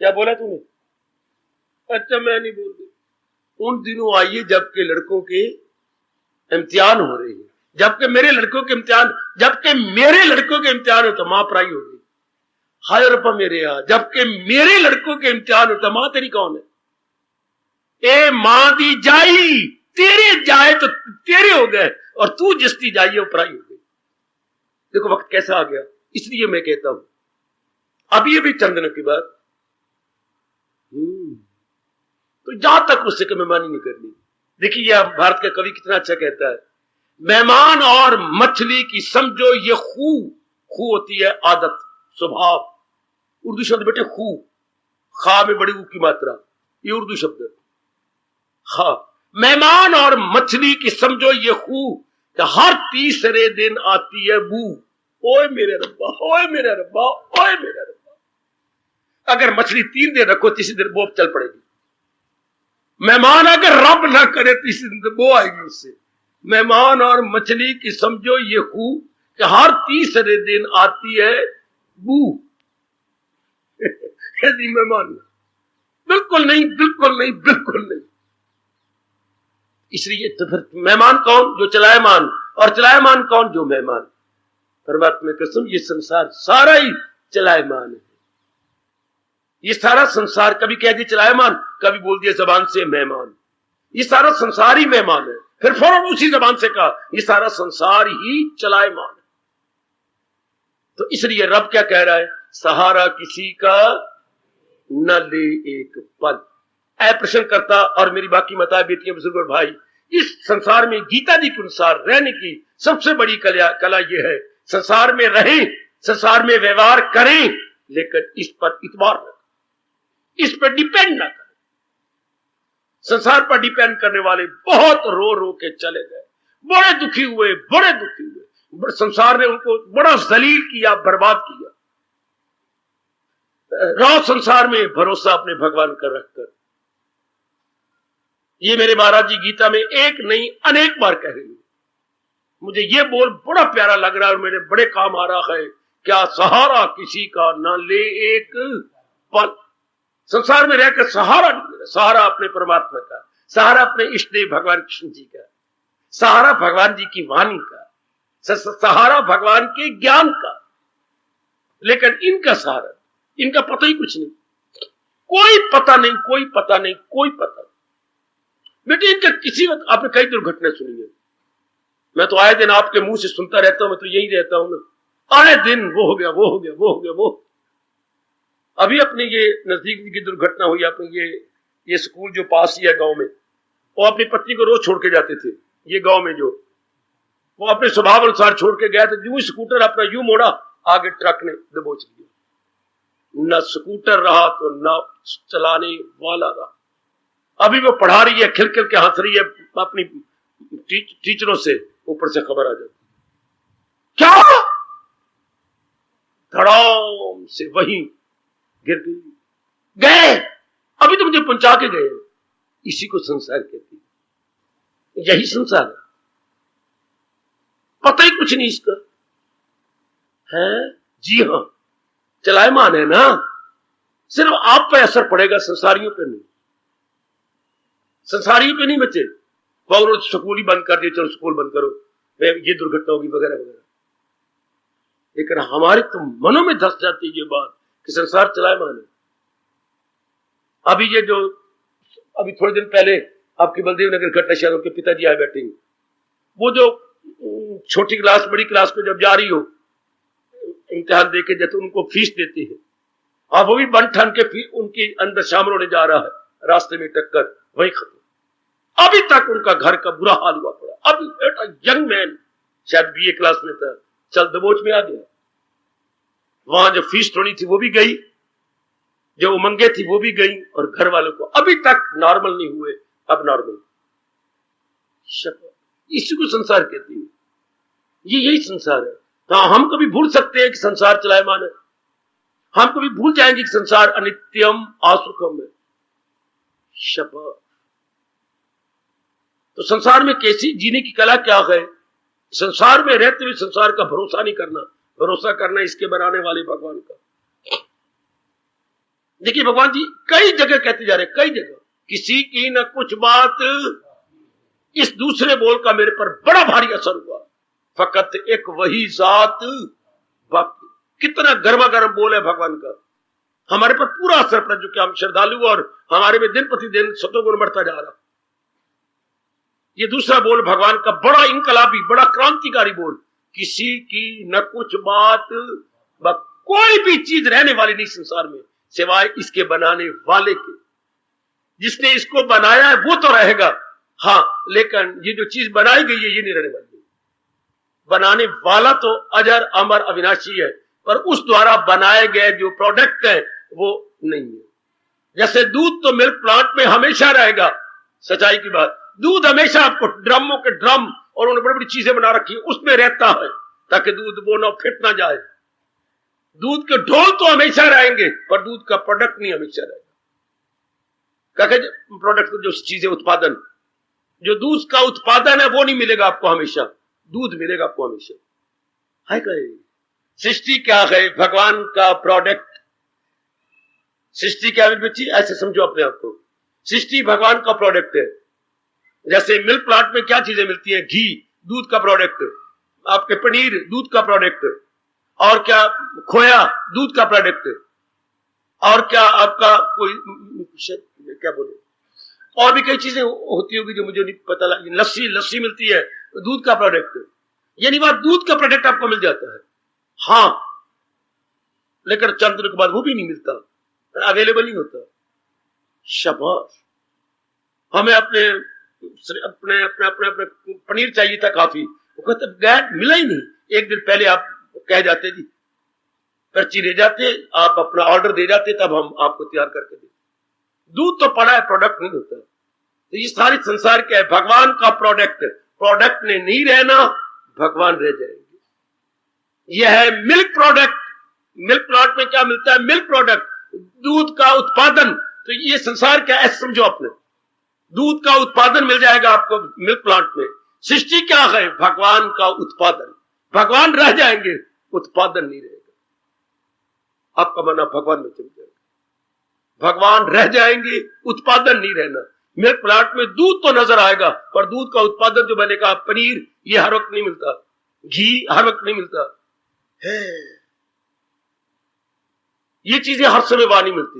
क्या बोला तूने? अच्छा मैं नहीं बोल रही। उन दिनों आइए जबकि लड़कों के इम्तिहान हो रहे हैं, जबकि मेरे लड़कों के इम्तिहान, जबकि मेरे लड़कों के इम्तिहान हो तो मां पराई हो गई। हाय रब्बा मेरे यहाँ, जबकि मेरे लड़कों के इम्तिहान हो तो मां तेरी कौन है? ए मां दी जाई, तेरे जाए तो तेरे हो गए, और तू जिसकी जाइए वो पराई हो गई। देखो वक्त कैसा आ गया। इसलिए मैं कहता हूं, अब ये भी चंद दिनों की बात, तो जहां तक हो सके मेहमानी नहीं करनी। देखिए यह भारत का कवि कितना अच्छा कहता है, मेहमान और मछली की समझो ये खू होती है आदत, स्वभाव। उर्दू शब्द बेटे खू, खा में बड़ी ऊ की मात्रा, ये उर्दू शब्द है। हाँ, मेहमान और मछली की समझो ये खू, हर तीसरे दिन आती है बू। ओए मेरे रब्बा, ओए मेरे रब्बा, ओए मेरे रब्बा। अगर मछली 3 दिन रखो, तीसरे दिन बोप चल पड़ेगी। मेहमान अगर रब ना करे, तीसरे दिन तो बो आएगी उससे। मेहमान और मछली की समझो ये खू, कि हर तीसरे दिन आती है बू। यदि मेहमान, बिल्कुल नहीं, बिल्कुल नहीं, बिल्कुल नहीं। इसलिए तो फिर मेहमान कौन? जो चलायमान, और चलायमान कौन? जो मेहमान। परमात्मा की कसम, ये संसार सारा ही चलायमान है। ये सारा संसार कभी कह दिया चलायमान, कभी बोल दिया जबान से मेहमान। ये सारा संसार ही मेहमान है, फिर फौरन उसी जबान से कहा ये सारा संसार ही चलायमान है। तो इसलिए रब क्या कह रहा है, सहारा किसी का न ले एक पल। ऐ प्रश्न करता और मेरी बाकी माता बेटियां, बुजुर्ग और भाई, इस संसार में गीता जी के अनुसार रहने की सबसे बड़ी कला यह है, संसार में रहें, संसार में व्यवहार करें, लेकिन इस पर इतबार न करें, इस पर डिपेंड ना करें। संसार पर डिपेंड करने वाले बहुत रो रो के चले गए, बड़े दुखी हुए, बड़े दुखी हुए। संसार ने उनको बड़ा जलील किया, बर्बाद किया। रहो संसार में भरोसा अपने भगवान का रखकर, ये मेरे महाराज जी गीता में एक नहीं अनेक बार कह रहे हैं। मुझे ये बोल बड़ा प्यारा लग रहा है और मेरे बड़े काम आ रहा है। क्या सहारा किसी का न ले एक पल। संसार में रहकर सहारा नहीं मिला। सहारा अपने परमात्मा का, सहारा अपने इष्ट देव भगवान कृष्ण जी का, सहारा भगवान जी की वाणी का, सहारा भगवान के ज्ञान का। लेकिन इनका सहारा, इनका पता ही कुछ नहीं, कोई पता नहीं, कोई पता नहीं, कोई पता नहीं। बेटे इनका किसी वक्त आपने कई दुर्घटना सुनी है। मैं तो आए दिन आपके मुंह से सुनता रहता हूं, मैं तो यही रहता हूं ना, आए दिन वो हो गया, वो हो गया, वो हो गया, वो। अभी अपने ये नजदीक की दुर्घटना हुई। अपने ये स्कूल जो पास ही है गांव में, वो अपनी पत्नी को रोज छोड़ के जाते थे। ये गांव में जो वो अपने स्वभाव अनुसार छोड़ के गया, तो यूं स्कूटर अपना यूं मोड़ा, आगे ट्रक ने दबोच लिया। न स्कूटर रहा तो न चलाने वाला रहा। अभी वो पढ़ा रही है, खिल खिल के हंस रही है अपनी टीचरों से, ऊपर से खबर आ जाती, क्या धड़ाम से वहीं गिर गए। अभी तो मुझे पहुंचा के गए। इसी को संसार कहती है। यही संसार है। पता ही कुछ नहीं इसका है। जी हाँ, चलायमान है ना। सिर्फ आप पे असर पड़ेगा, संसारियों पे नहीं। संसारियों पे नहीं बचे। वो स्कूल ही बंद कर दिए, चलो स्कूल बंद करो, ये दुर्घटना होगी वगैरह वगैरह। लेकिन हमारे तो मनों में धस जाती है ये बात कि संसार चलायमान है। अभी ये जो अभी थोड़े दिन पहले आपकी बलदेव नगर घटना, शायद उनके पिताजी आए बैठे, वो जो छोटी क्लास बड़ी क्लास में जब जा रही हो इम्तिहान देके, जैसे उनको फीस देती है, और वो भी बन ठन के उनकी अंदर शामिल होने जा रहा है, रास्ते में टक्कर, वही खत्म। अभी तक उनका घर का बुरा हाल हुआ पड़ा। अभी बेटा यंग मैन, शायद बीए क्लास में था, चल दबोच में आ गया। वहां जो फीस थोड़ी थी वो भी गई, जो उमंगे थी वो भी गई, और घर वालों को अभी तक नॉर्मल नहीं हुए, अब नॉर्मल। इसी को संसार कहती है। ये यही संसार है। तो हम कभी भूल सकते हैं कि संसार चलायमान है। हम कभी भूल जाएंगे कि संसार अनित्यम आसुखम है। शपथ। तो संसार में कैसी जीने की कला क्या है? संसार में रहते हुए संसार का भरोसा नहीं करना, भरोसा करना इसके बनाने वाले भगवान का। देखिए भगवान जी कई जगह कहते जा रहे, कई जगह, किसी की न कुछ बात। इस दूसरे बोल का मेरे पर बड़ा भारी असर हुआ। फकत एक वही जात बाकी। कितना गर्मा गर्म बोल है भगवान का, हमारे पर पूरा असर पड़ा, जो कि हम श्रद्धालु और हमारे में दिन प्रतिदिन सतोगुण बढ़ता जा रहा। ये दूसरा बोल भगवान का बड़ा इनकलाबी, बड़ा क्रांतिकारी बोल। किसी की न कुछ बात, कोई भी चीज रहने वाली नहीं संसार में सिवाय इसके बनाने वाले के। जिसने इसको बनाया है वो तो रहेगा, हाँ, लेकिन ये जो चीज बनाई गई है ये नहीं रहने वाली। बनाने वाला तो अजर अमर अविनाशी है, पर उस द्वारा बनाए गए जो प्रोडक्ट है वो नहीं है। जैसे दूध तो मिल्क प्लांट में हमेशा रहेगा, सच्चाई की बात। दूध हमेशा आपको ड्रमों के ड्रम और उन्होंने बड़ी बड़ी चीजें बना रखी है उसमें रहता है, ताकि दूध वो ना फिट ना जाए। दूध के ढोल तो हमेशा रहेंगे, पर दूध का प्रोडक्ट नहीं हमेशा रहेगा। क्या प्रोडक्ट जो चीजें उत्पादन, जो दूध का उत्पादन है वो नहीं मिलेगा आपको हमेशा, दूध मिलेगा आपको हमेशा। है क्या? सृष्टि क्या है? भगवान का प्रोडक्ट। सृष्टि क्या है बच्ची? ऐसे समझो अपने आप को, सृष्टि भगवान का प्रोडक्ट है। जैसे मिल्क प्लांट में क्या चीजें मिलती है? घी दूध का प्रोडक्ट, आपके पनीर दूध का प्रोडक्ट, और क्या खोया दूध का प्रोडक्ट, और क्या आपका कोई क्या बोले, और भी कई चीजें होती होगी जो मुझे नहीं पता लगी। लस्सी मिलती है दूध का प्रोडक्ट, यानी वह दूध का प्रोडक्ट आपको मिल जाता है, हाँ, लेकिन चंद दिनों के बाद वो भी नहीं मिलता, अवेलेबल नहीं होता। शाबाश। हमें अपने अपने अपने अपने अपने पनीर चाहिए था काफी, वो कहते गैर मिला ही नहीं। एक दिन पहले आप कह जाते जी, पर्ची ले जाते, आप अपना ऑर्डर दे जाते, तब हम आपको तैयार करके देते। दूध तो पड़ा है, प्रोडक्ट नहीं होता। तो ये सारी संसार क्या है? भगवान का प्रोडक्ट। प्रोडक्ट ने नहीं रहना, भगवान रह जाएंगे। यह है मिल्क प्रोडक्ट। मिल्क प्लांट में क्या मिलता है? मिल्क प्रोडक्ट, दूध का उत्पादन। तो ये संसार क्या है समझो अपने। दूध का उत्पादन मिल जाएगा आपको मिल्क प्लांट में। सृष्टि क्या है? भगवान का उत्पादन। भगवान रह जाएंगे, उत्पादन नहीं रहेगा। आपका मन भगवान में चल जाएगा। भगवान रह जाएंगे, उत्पादन नहीं रहना। मिल्क प्लांट में दूध तो नजर आएगा, पर दूध का उत्पादन जो मैंने कहा, पनीर ये हर वक्त नहीं मिलता, घी हर वक्त नहीं मिलता है, ये चीजें हर समय वहां नहीं मिलती।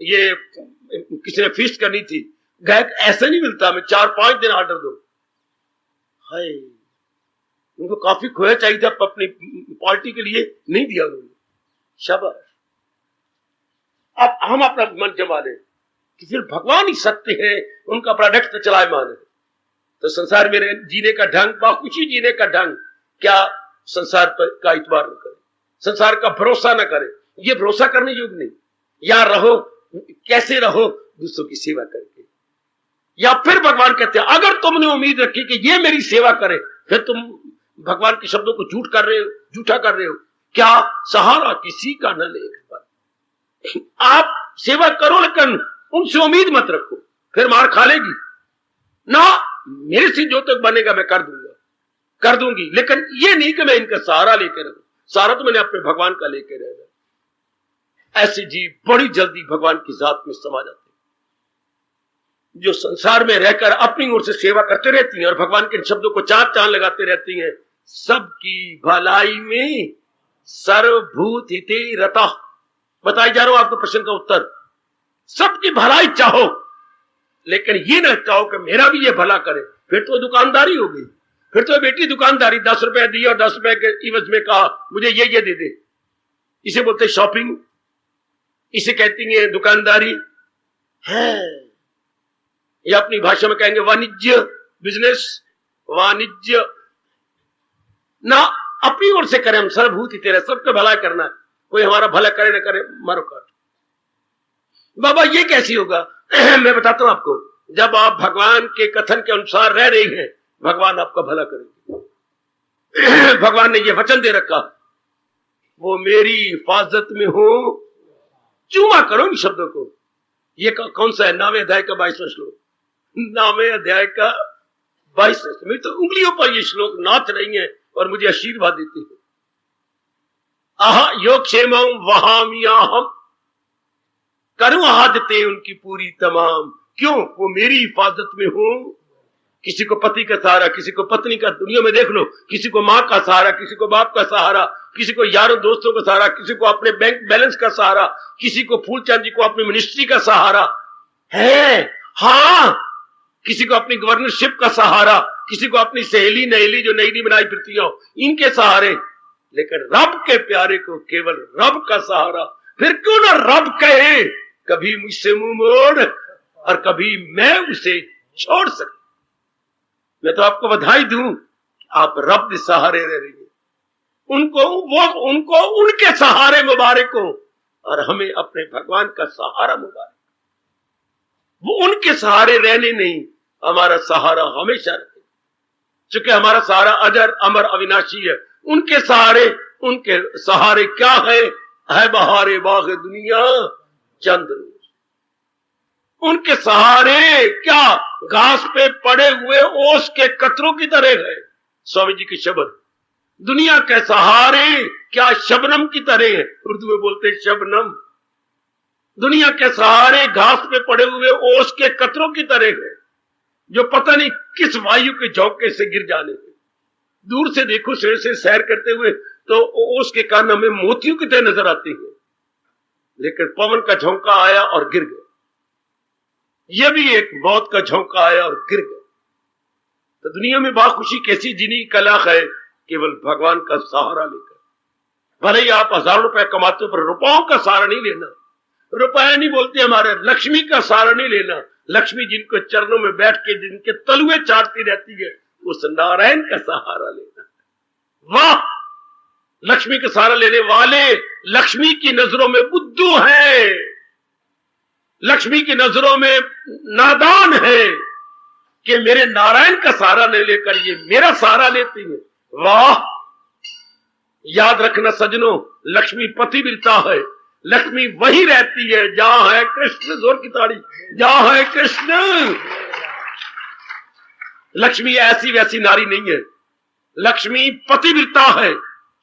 ये किसी ने फीस्ट करनी थी, गैक ऐसे नहीं मिलता, मैं 4-5 दिन ऑर्डर दो। हाय, उनको काफी खोया चाहिए था अपनी पार्टी के लिए, नहीं दिया उन्होंने। शाबाश। अब हम अपना मन जमा लें कि सिर्फ भगवान ही सत्य है, उनका प्रोडक्ट तो चलायमान है। तो संसार में जीने का ढंग, बाखुशी जीने का ढंग, क्या संसार पर का इतबार न करे, संसार का भरोसा न करे, ये भरोसा करने योग्य नहीं। या रहो, कैसे रहो? दूसरों की सेवा करके। या फिर भगवान कहते हैं अगर तुमने उम्मीद रखी कि ये मेरी सेवा करे, फिर तुम भगवान के शब्दों को झूठा कर रहे हो। क्या सहारा किसी का न ले। आप सेवा करो, लेकिन उनसे उम्मीद मत रखो, फिर मार खा लेगी ना। मेरे से जो तक बनेगा मैं कर दूंगी, लेकिन ये नहीं कि मैं इनका सहारा लेकर रहूं। सहारा तो मैंने अपने भगवान का लेकर रहना। ऐसे जीव बड़ी जल्दी भगवान की जात में समा जाते हैं, जो संसार में रहकर अपनी ओर से सेवा करते रहती हैं और भगवान के शब्दों को चार चांद लगाते रहती हैं। सबकी भलाई में सर्वभूत हिते रता। बताई जा रहा हूं आपको प्रश्न का उत्तर। सबकी भलाई चाहो, लेकिन ये ना चाहो कि मेरा भी ये भला करे, फिर तो दुकानदारी होगी। फिर तो बेटी दुकानदारी, 10 रुपए दी और 10 रुपए के इवज में कहा मुझे ये दे दे। इसे बोलते शॉपिंग, इसे कहती है दुकानदारी है, या अपनी भाषा में कहेंगे वाणिज्य, बिजनेस, वाणिज्य। ना अपनी ओर से करें हम, सर्वभूत ही तेरा, सबका भला करना है। कोई हमारा भला करे ना करे, मारो काट। बाबा ये कैसी होगा? मैं बताता हूं आपको। जब आप भगवान के कथन के अनुसार रह रहे हैं, भगवान आपका भला करेंगे। भगवान ने ये वचन दे रखा, वो मेरी हिफाजत में हो। चूमा करो इन शब्दों को। ये कौन सा है? 9वें अध्याय का 22वां श्लोक। 9वें अध्याय का 22वां। मेरी तो उंगलियों पर ये श्लोक नाच रही है और मुझे आशीर्वाद देती है। आहा योग क्षेमम वहामियाहम, करूं आदतें उनकी पूरी तमाम। क्यों? वो मेरी हिफाजत में हो। किसी को पति का सहारा, किसी को पत्नी का, दुनिया में देख लो, किसी को मां का सहारा, किसी को बाप का सहारा, किसी को यारों दोस्तों का सहारा, किसी को अपने बैंक बैलेंस का सहारा, किसी को फूल चांदी को अपनी मिनिस्ट्री का सहारा है। हाँ, किसी को अपनी गवर्नरशिप का सहारा, किसी को अपनी सहेली नहेली जो नई बनाई फिरती हो, इनके सहारे। लेकिन रब के प्यारे को केवल रब का सहारा। फिर क्यों ना रब कहे, कभी मुझसे मुंह मोड़ और कभी मैं उसे छोड़ सकता। मैं तो आपको बधाई दूं, आप रब के सहारे रह रही है। उनको उनके सहारे मुबारक हो, और हमें अपने भगवान का सहारा मुबारक। वो उनके सहारे रहने नहीं, हमारा सहारा हमेशा रहे, क्योंकि हमारा सहारा अजर अमर अविनाशी है। उनके सहारे क्या है बहारे बाग दुनिया चंद्र। उनके सहारे क्या? घास पे पड़े हुए ओस के कतरों की तरह है। स्वामी जी की शब्द। दुनिया के सहारे क्या? शबनम की तरह है। उर्दू में बोलते शबनम। दुनिया के सहारे घास पे पड़े हुए ओस के कतरों की तरह है, जो पता नहीं किस वायु के झोंके से गिर जाने हैं। दूर से देखो, सवेर से सैर करते हुए, तो ओस के कारण हमें मोतियों की तरह नजर आती है, लेकिन पवन का झोंका आया और गिर गया। यह भी एक मौत का झोंका आया और गिर गया। तो दुनिया में बाखुशी कैसी जीने की कला है? केवल भगवान का सहारा लेकर। भले ही आप 1000 रुपए कमाते हो, पर रुपयों का सहारा नहीं लेना। रुपया नहीं बोलते हमारे, लक्ष्मी का सहारा नहीं लेना। लक्ष्मी जिनको चरणों में बैठ के जिनके तलुए चाटती रहती है, उस नारायण का सहारा लेना। वाह, लक्ष्मी का सहारा लेने वाले लक्ष्मी की नजरों में बुद्धू है, लक्ष्मी की नजरों में नादान है कि मेरे नारायण का सहारा ले लेकर ये मेरा सहारा लेती है। वाह, याद रखना सजनों, लक्ष्मी पति मिलता है, लक्ष्मी वही रहती है जहां है कृष्ण। जोर की ताड़ी, जहां है कृष्ण। लक्ष्मी ऐसी वैसी नारी नहीं है, लक्ष्मी पतिव्रता है।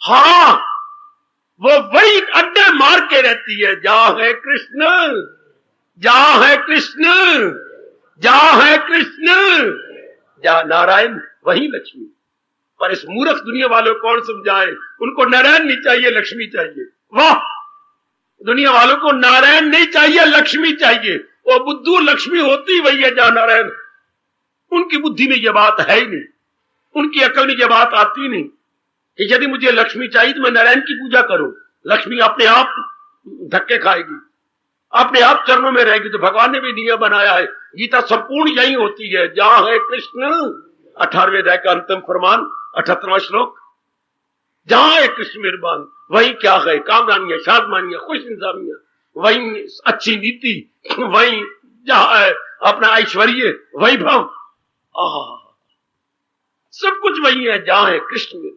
हाँ, वो वही अड्डे मार के रहती है जहां है कृष्ण, जहां है कृष्ण, जहां है कृष्ण, जहां नारायण वही लक्ष्मी। पर इस मूर्ख दुनिया वालों को कौन समझाए, उनको नारायण नहीं चाहिए, लक्ष्मी चाहिए। वाह, दुनिया वालों को नारायण नहीं चाहिए, लक्ष्मी चाहिए। वो बुद्धू लक्ष्मी होती वही है जहां नारायण। उनकी बुद्धि में यह बात है ही नहीं, उनकी अकल में यह बात आती नहीं कि यदि मुझे लक्ष्मी चाहिए तो मैं नारायण की पूजा करूं। लक्ष्मी अपने आप धक्के खाएगी, अपने आप चरणों में रहेगी। तो भगवान ने भी नियम बनाया है, गीता संपूर्ण यही होती है जहां है कृष्ण। 18वें अध्याय का अंतिम फरमान 78वां श्लोक, जहां है कृष्ण मेहरबान वही क्या है, कामरानियां, शादमानियां, खुश इंसानियां, वही अच्छी नीति, वही जहां है अपना ऐश्वर्य, वैभव, सब कुछ वही है जहां है कृष्ण में।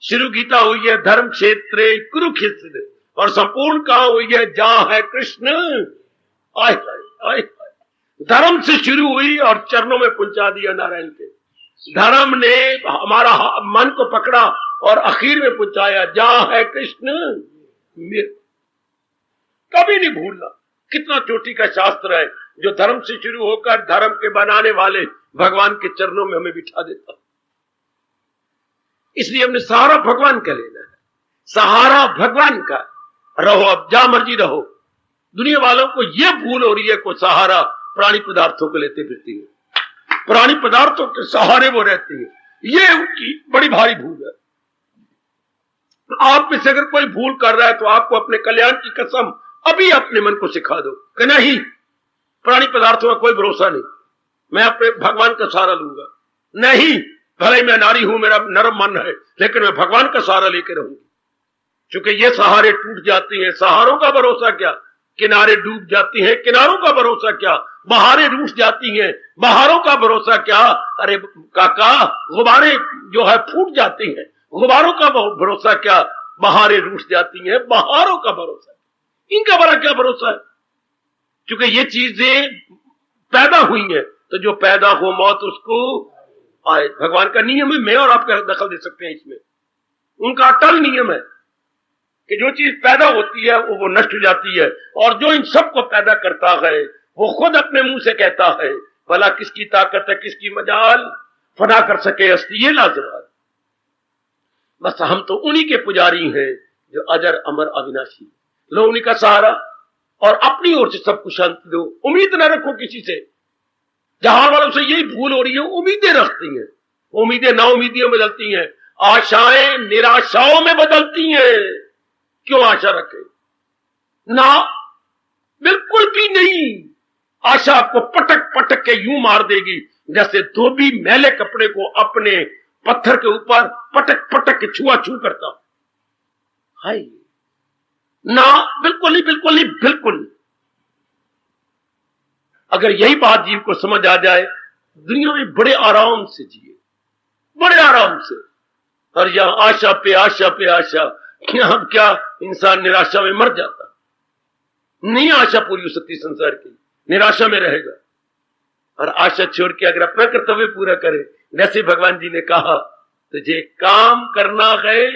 शुरू गीता हुई है धर्म क्षेत्र कुरुक्षेत्र, और संपूर्ण कहां हुई है जहां है कृष्ण। आय आय, धर्म से शुरू हुई और चरणों में पहुंचा दिया नारायण के। धर्म ने हमारा मन को पकड़ा और आखिर में पहुंचाया जहां है कृष्ण। कभी नहीं भूलना, कितना चोटी का शास्त्र है जो धर्म से शुरू होकर धर्म के बनाने वाले भगवान के चरणों में हमें बिठा देता। इसलिए हमने सहारा भगवान का लेना है, सहारा भगवान का। रहो अब जहां मर्जी रहो। दुनिया वालों को यह भूल हो रही है को सहारा प्राणी पदार्थों को लेते फिरती है, प्राणी पदार्थों के सहारे वो रहती है। ये उनकी बड़ी भारी भूल है। आप में से अगर कोई भूल कर रहा है तो आपको अपने कल्याण की कसम अभी अपने मन को सिखा दो कि नहीं, प्राणी पदार्थों का कोई भरोसा नहीं, मैं अपने भगवान का सहारा लूंगा। नहीं, भले मैं नारी हूं, मेरा नरम मन है, लेकिन मैं भगवान का सहारा लेकर रहूंगी। क्योंकि ये सहारे टूट जाती हैं, सहारों का भरोसा क्या, किनारे डूब जाती हैं, किनारों का भरोसा क्या, बहारें रूठ जाती हैं, बहारों का भरोसा क्या। अरे काका, गुब्बारे जो है फूट जाती हैं, गुब्बारों का भरोसा क्या, बहारें रूठ जाती हैं, बहारों का भरोसा, इनका बड़ा क्या भरोसा है। क्योंकि ये चीजें पैदा हुई हैं, तो जो पैदा हो मौत उसको आए। भगवान का नियम है, मैं और आप दखल दे सकते हैं इसमें। उनका अटल नियम है कि जो चीज पैदा होती है वो नष्ट हो जाती है, और जो इन सबको पैदा करता है वो खुद अपने मुंह से कहता है भला किसकी ताकत है, किसकी मजाल, फना कर सके हस्ती ये लाजवाब। बस हम तो उन्हीं के पुजारी हैं जो अजर अमर अविनाशी। लो उन्हीं का सहारा और अपनी ओर से सबको शांति दो। उम्मीद न रखो किसी से। जहां वालों से यही भूल हो रही है, उम्मीदें रखती हैं, उम्मीदें नाउम्मीदियों में बदलती हैं, आशाएं निराशाओं में बदलती हैं। क्यों आशा रखे ना, बिल्कुल भी नहीं। आशा आपको पटक पटक के यूं मार देगी जैसे धोबी मैले कपड़े को अपने पत्थर के ऊपर पटक पटक के छुआ छू करता। हाय ना, बिल्कुल नहीं, बिल्कुल नहीं, बिल्कुल नहीं। अगर यही बात जीव को समझ आ जाए, दुनिया में बड़े आराम से जिए, बड़े आराम से। और यहां आशा पे आशा पे आशा, अब क्या इंसान निराशा में मर जाता। नहीं आशा पूरी हो सकती संसार की, निराशा में रहेगा। और आशा छोड़ के अगर अपना कर्तव्य पूरा करे, जैसे भगवान जी ने कहा तुझे काम करना है,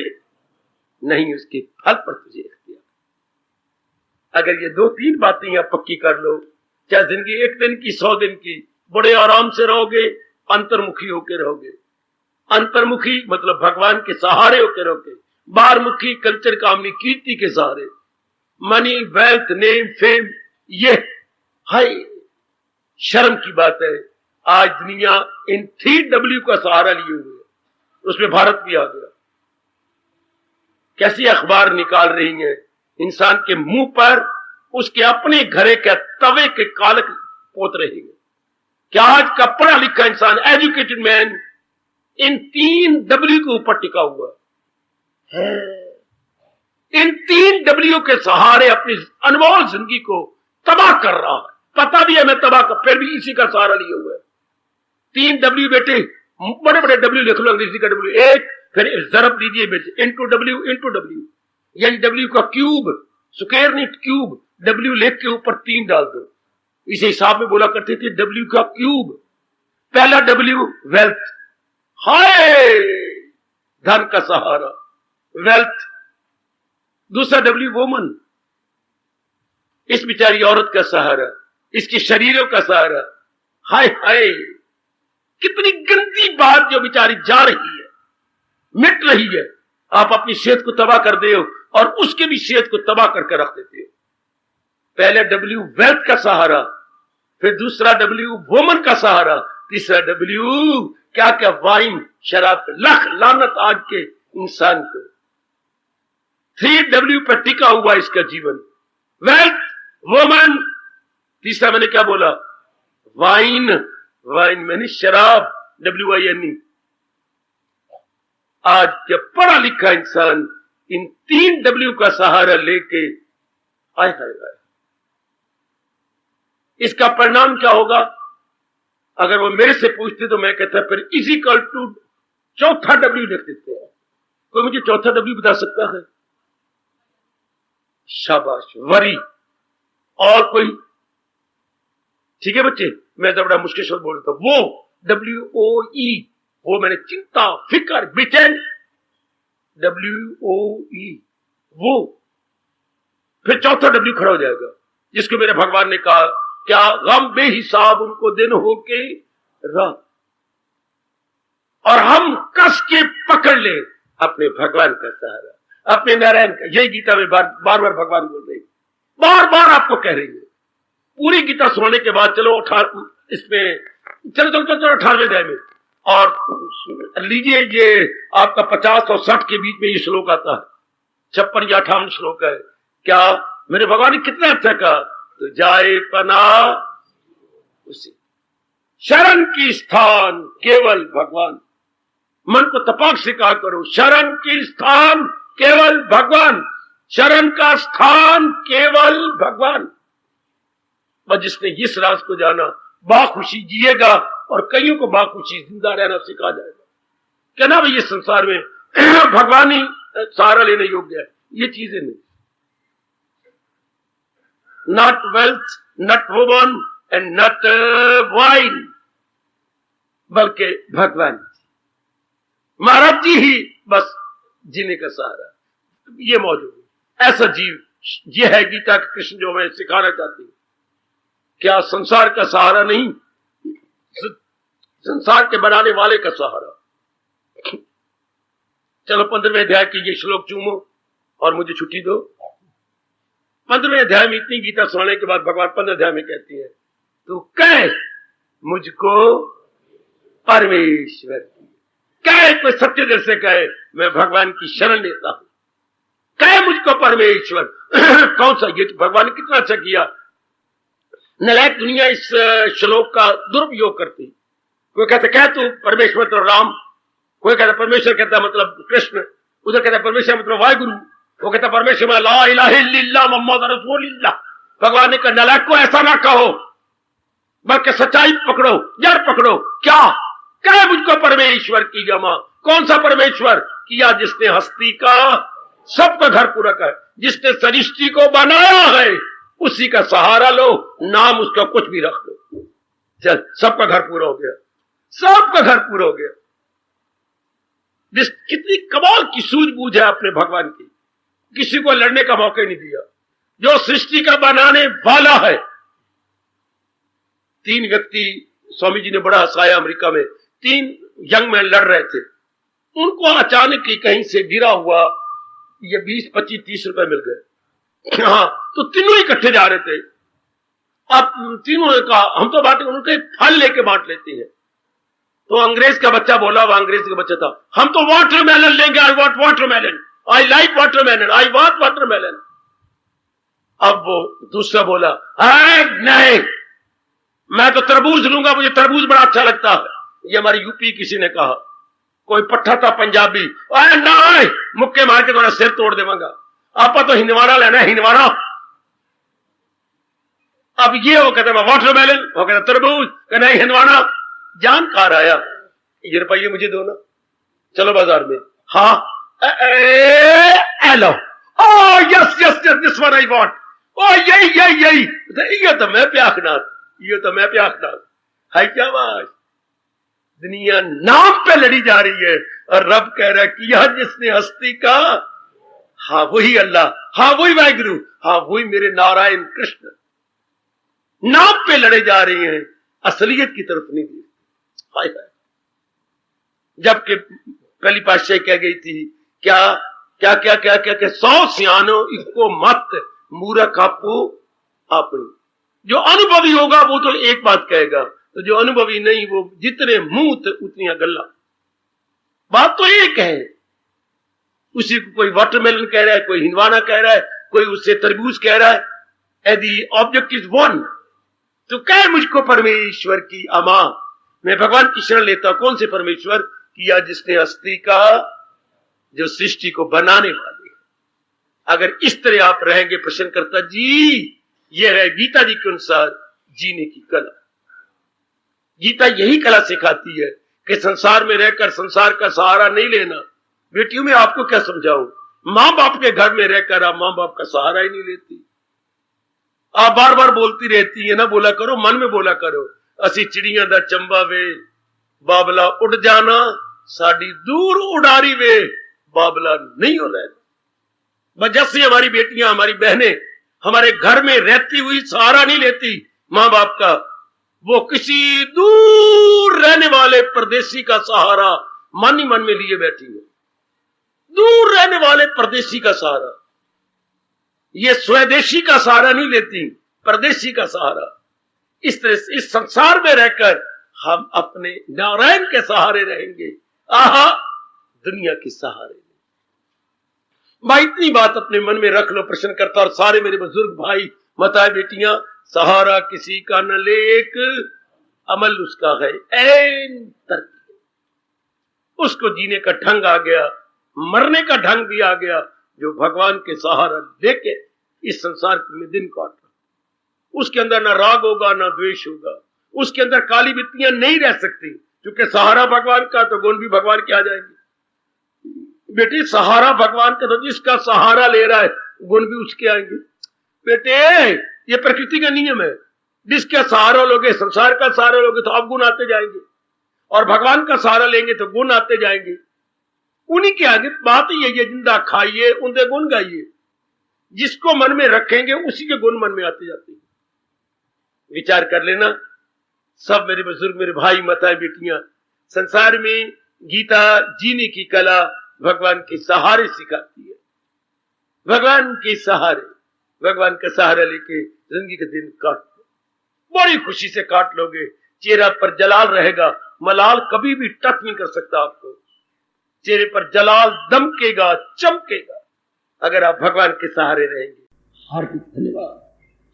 नहीं उसके फल पर तुझे इख्तियार। अगर ये 2-3 बातें यहां पक्की कर लो, चाहे जिंदगी 1 दिन की 100 दिन की, बड़े आराम से रहोगे, अंतर्मुखी होकर रहोगे। अंतर्मुखी मतलब भगवान के सहारे होकर रहोगे, बाहरमुखी कल्चर कामनी कीर्ति के सहारे, मनी वेल्थ नेम फेम। ये हाय शर्म की बात है, आज दुनिया इन 3W का सहारा लिए हुए है, उसमें भारत भी आ गया। कैसी अखबार निकाल रही है, इंसान के मुंह पर उसके अपने घरे के तवे के कालक पोत रही है। क्या आज का पढ़ा लिखा इंसान, एजुकेटेड मैन, इन 3W के ऊपर टिका हुआ है। इन 3W के सहारे अपनी अनमोल जिंदगी को तबाह कर रहा है। पता भी है मैं तबाह कर, फिर भी इसी का सहारा लिए हुआ है। 3W बेटे, बड़े बड़े W लिख लो, अंग्रेजी का W एक, फिर जरब लीजिए बेटे, इंटू W, यानी W का क्यूब, स्क्वायर नहीं क्यूब, डब्ल्यू लिख के ऊपर 3 डाल दो। इस हिसाब में बोला करते थे डब्ल्यू का क्यूब। पहला डब्ल्यू वेल्थ, हाय धन का सहारा, वेल्थ। दूसरा डब्ल्यू वुमन, इस बेचारी औरत का सहारा, इसके शरीरों का सहारा। हाय हाय, कितनी गंदी बात जो बेचारी जा रही है, मिट रही है। आप अपनी सेहत को तबाह कर दे हो और उसके भी सेहत को तबाह करके रख देते हो। पहले डब्ल्यू वेल्थ का सहारा, फिर दूसरा डब्ल्यू वुमन का सहारा, तीसरा डब्ल्यू क्या क्या वाइन शराब। लख लानत आज के इंसान को। 3 डब्ल्यू पर टिका हुआ इसका जीवन, वेल्थ, वुमन, तीसरा मैंने क्या बोला, वाइन। वाइन मैंने शराब, WINE। आज जब पढ़ा लिखा इंसान इन 3 डब्ल्यू का सहारा लेके, हाय हाय हाय, इसका परिणाम क्या होगा? अगर वो मेरे से पूछते तो मैं कहता फिर इजिकल टू चौथा डब्ल्यू लिख देते हैं। कोई मुझे चौथा डब्ल्यू बता सकता है? शाबाश, वरी। और कोई? ठीक है बच्चे, मैं तो बड़ा मुश्किल शब्द बोल रहा था। वो WOE, वो मैंने चिंता, फिक्र, बेचैन, WOE, वो। फिर चौथा डब्ल्यू खड़ा हो जाएगा, जिसको मेरे भगवान ने कहा, क्या गम बेहिसाब उनको दिन हो के रात। और हम कस के पकड़ ले अपने भगवान का सहारा, अपने नारायण का। यही गीता में बार बार भगवान बोल रहे हैं, बार बार आपको कह रही है। पूरी गीता सुनने के बाद चलो इसमें चलो 18वें अध्याय में और लीजिए, ये आपका 50 और 60 के बीच में ये श्लोक आता है। 56 या 58 श्लोक है। क्या मेरे भगवान ने कितना अच्छा कहा, तो जाए पना उसी, शरण की स्थान केवल भगवान। मन को तपाक से कहा करो, शरण की स्थान केवल भगवान, शरण का स्थान केवल भगवान। बस जिसने इस राज को जाना बाखुशी जिएगा और कईयों को बाखुशी जिंदा रहना सिखा जाएगा। क्या ना भाई, इस संसार में भगवान ही सहारा लेने योग्य है, ये चीजें नहीं। Not wealth, not woman and not wine, बल्कि भगवान महाराज जी ही बस जीने का सहारा। ये मौजूद है, ऐसा जीव। ये है गीता के कृष्ण जो मैं सिखाना चाहती हूं। क्या संसार का सहारा नहीं, संसार के बनाने वाले का सहारा। चलो 15वें अध्याय की ये श्लोक चूमो और मुझे छुट्टी दो। 15वें अध्याय में इतनी गीता सुनाने के बाद भगवान 15वें अध्याय में कहती है, तू कह मुझको परमेश्वर की, कह कोई सत्य दिल से कहे मैं भगवान की शरण लेता हूं, कह मुझको परमेश्वर। कौन सा? ये तो भगवान ने कितना अच्छा किया। नलायक दुनिया इस श्लोक का दुरुपयोग करती। कोई कहता क्या तू परमेश्वर तो राम, कोई कहता परमेश्वर कहता मतलब कृष्ण, उधर कहता परमेश्वर मतलब वाहिगुरु, वो कहता परमेश्वर ला इलाहा इल्लल्लाह मुहम्मद रसूलुल्लाह। भगवान ने कहा नलायक को ऐसा ना कहो, बल्कि सच्चाई पकड़ो, जड़ पकड़ो। क्या कहे मुझको परमेश्वर की जमा। कौन सा परमेश्वर? किया जिसने हस्ती का सबका घर पूरा कर, जिसने सृष्टि को बनाया है उसी का सहारा लो, नाम उसका कुछ भी रख लो, चल सबका घर पूरा हो गया, सबका घर पूरा हो गया। कितनी कमाल की सूझबूझ है अपने भगवान की, किसी को लड़ने का मौका नहीं दिया। जो सृष्टि का बनाने वाला है। 3 व्यक्ति स्वामी जी ने बड़ा हंसाया, अमेरिका में 3 यंग मैन लड़ रहे थे, उनको अचानक ही कहीं से गिरा हुआ ये 20, 25, 30 रुपए मिल गए। हाँ, तो तीनों इकट्ठे जा रहे थे। अब तीनों ने कहा हम तो बांटे, उनके फल लेके बांट लेते हैं। तो अंग्रेज का बच्चा बोला, वह अंग्रेज का बच्चा था, हम तो वाटरमेलन लेंगे, I want watermelon, I like watermelon, I want watermelon. अब वो दूसरा बोला नहीं, मैं तो तरबूज लूंगा, मुझे तरबूज बड़ा अच्छा लगता है। ये हमारी यूपी किसी ने कहा, कोई पट्टा था पंजाबी, नहीं मुक्के मार के तुम्हारा सिर तोड़ देवांगा, आप तो हिंदवाड़ा लेना है, हिंदवाड़ा। अब ये वो कहते वाटरमेलन, वो कहता तरबूज, कहना हिंदवाड़ा। जान कहा आया, ये रुपये मुझे दो ना, चलो बाजार में। हाँ लो, Oh, yes, yes, yes, this one I want. Oh, यही ये तो मैं प्याखनाथ है। क्या बात, दुनिया नाम पे लड़ी जा रही है और रब कह रहा है कि यह जिसने हस्ती का, हाँ वही अल्लाह, हाँ वही वाहिगुरु, हाँ वही मेरे नारायण कृष्ण। नाम पे लड़े जा रहे हैं, असलियत की तरफ नहीं दी। हाय हाय, जबकि पहली पातशाही कह गई थी क्या क्या क्या क्या क्या क्या 100 सियानो इको मत मूर्ख आपको अपनी। जो अनुभवी होगा वो तो एक बात कहेगा, तो जो अनुभवी नहीं वो जितने मुंह उतनी गल्ला। बात तो एक है, उसी को कोई वाटरमेलन कह रहा है, कोई हिंदवाना कह रहा है, कोई उससे तरबूज कह रहा है। The object is one. तो कह मुझको परमेश्वर की अमा, मैं भगवान की शरण लेता हूं। कौन से परमेश्वर? किया जिसने हस्ती का, जो सृष्टि को बनाने वाले। अगर इस तरह आप रहेंगे प्रश्नकर्ता जी, यह है गीता जी के अनुसार जीने की कला। गीता यही कला सिखाती है कि संसार में रहकर संसार का सहारा नहीं लेना। बेटियों में आपको क्या समझाऊं, मां बाप के घर में रहकर आप मां बाप का सहारा ही नहीं लेती। आप बार बार बोलती रहती है ना, बोला करो, मन में बोला करो, असी चिड़िया दा चंबा वे बाबला उड़ जाना, साड़ी दूर उड़ारी वे बाबला नहीं हो रहा। जैसे हमारी बेटियां, हमारी बहनें हमारे घर में रहती हुई सहारा नहीं लेती मां बाप का, वो किसी दूर रहने वाले परदेसी का सहारा मन ही मन में लिए बैठी है। दूर रहने वाले परदेसी का सहारा, ये स्वदेशी का सहारा नहीं लेती, परदेसी का सहारा। इस तरह से इस संसार में रहकर हम अपने नारायण के सहारे रहेंगे, आहा दुनिया के सहारे। भाई इतनी बात अपने मन में रख लो प्रश्नकर्ता और सारे मेरे बुजुर्ग भाई, माताएं, बेटियां। सहारा किसी का न लेक, अमल उसका है ऐन तरकीब। उसको जीने का ढंग आ गया, मरने का ढंग भी आ गया, जो भगवान के सहारा लेके इस संसार में दिन काट रहा। उसके अंदर ना राग होगा ना द्वेष होगा, उसके अंदर काली बित्तियां नहीं रह सकती, क्योंकि सहारा भगवान का, तो गुण भी भगवान के आ जाएंगे। बेटी सहारा भगवान का, तो जिसका सहारा ले रहा है गुण भी उसके आएंगे। बेटे ये प्रकृति का नियम है, जिसका सहारा लोगे, संसार का सहारा लोगे तो आप गुण आते जाएंगे, और भगवान का सहारा लेंगे तो गुण आते जाएंगे। उन्हीं के आगे बात ही यही है, जिंदा खाइए उनके गुण गाइए। जिसको मन में रखेंगे उसी के गुण मन में आते जाते हैं। विचार कर लेना सब मेरे बुजुर्ग, मेरे भाई, माताएं, बेटियां। संसार में गीता जीने की कला भगवान के सहारे सिखाती है। भगवान के सहारे, भगवान का सहारा लेके जिंदगी के दिन काट लो, बड़ी खुशी से काट लोगे। चेहरा पर जलाल रहेगा, मलाल कभी भी टच नहीं कर सकता आपको। चेहरे पर जलाल दमकेगा, चमकेगा, अगर आप भगवान के सहारे रहेंगे। हार्दिक धन्यवाद,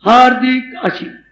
हार्दिक आशीर्वाद।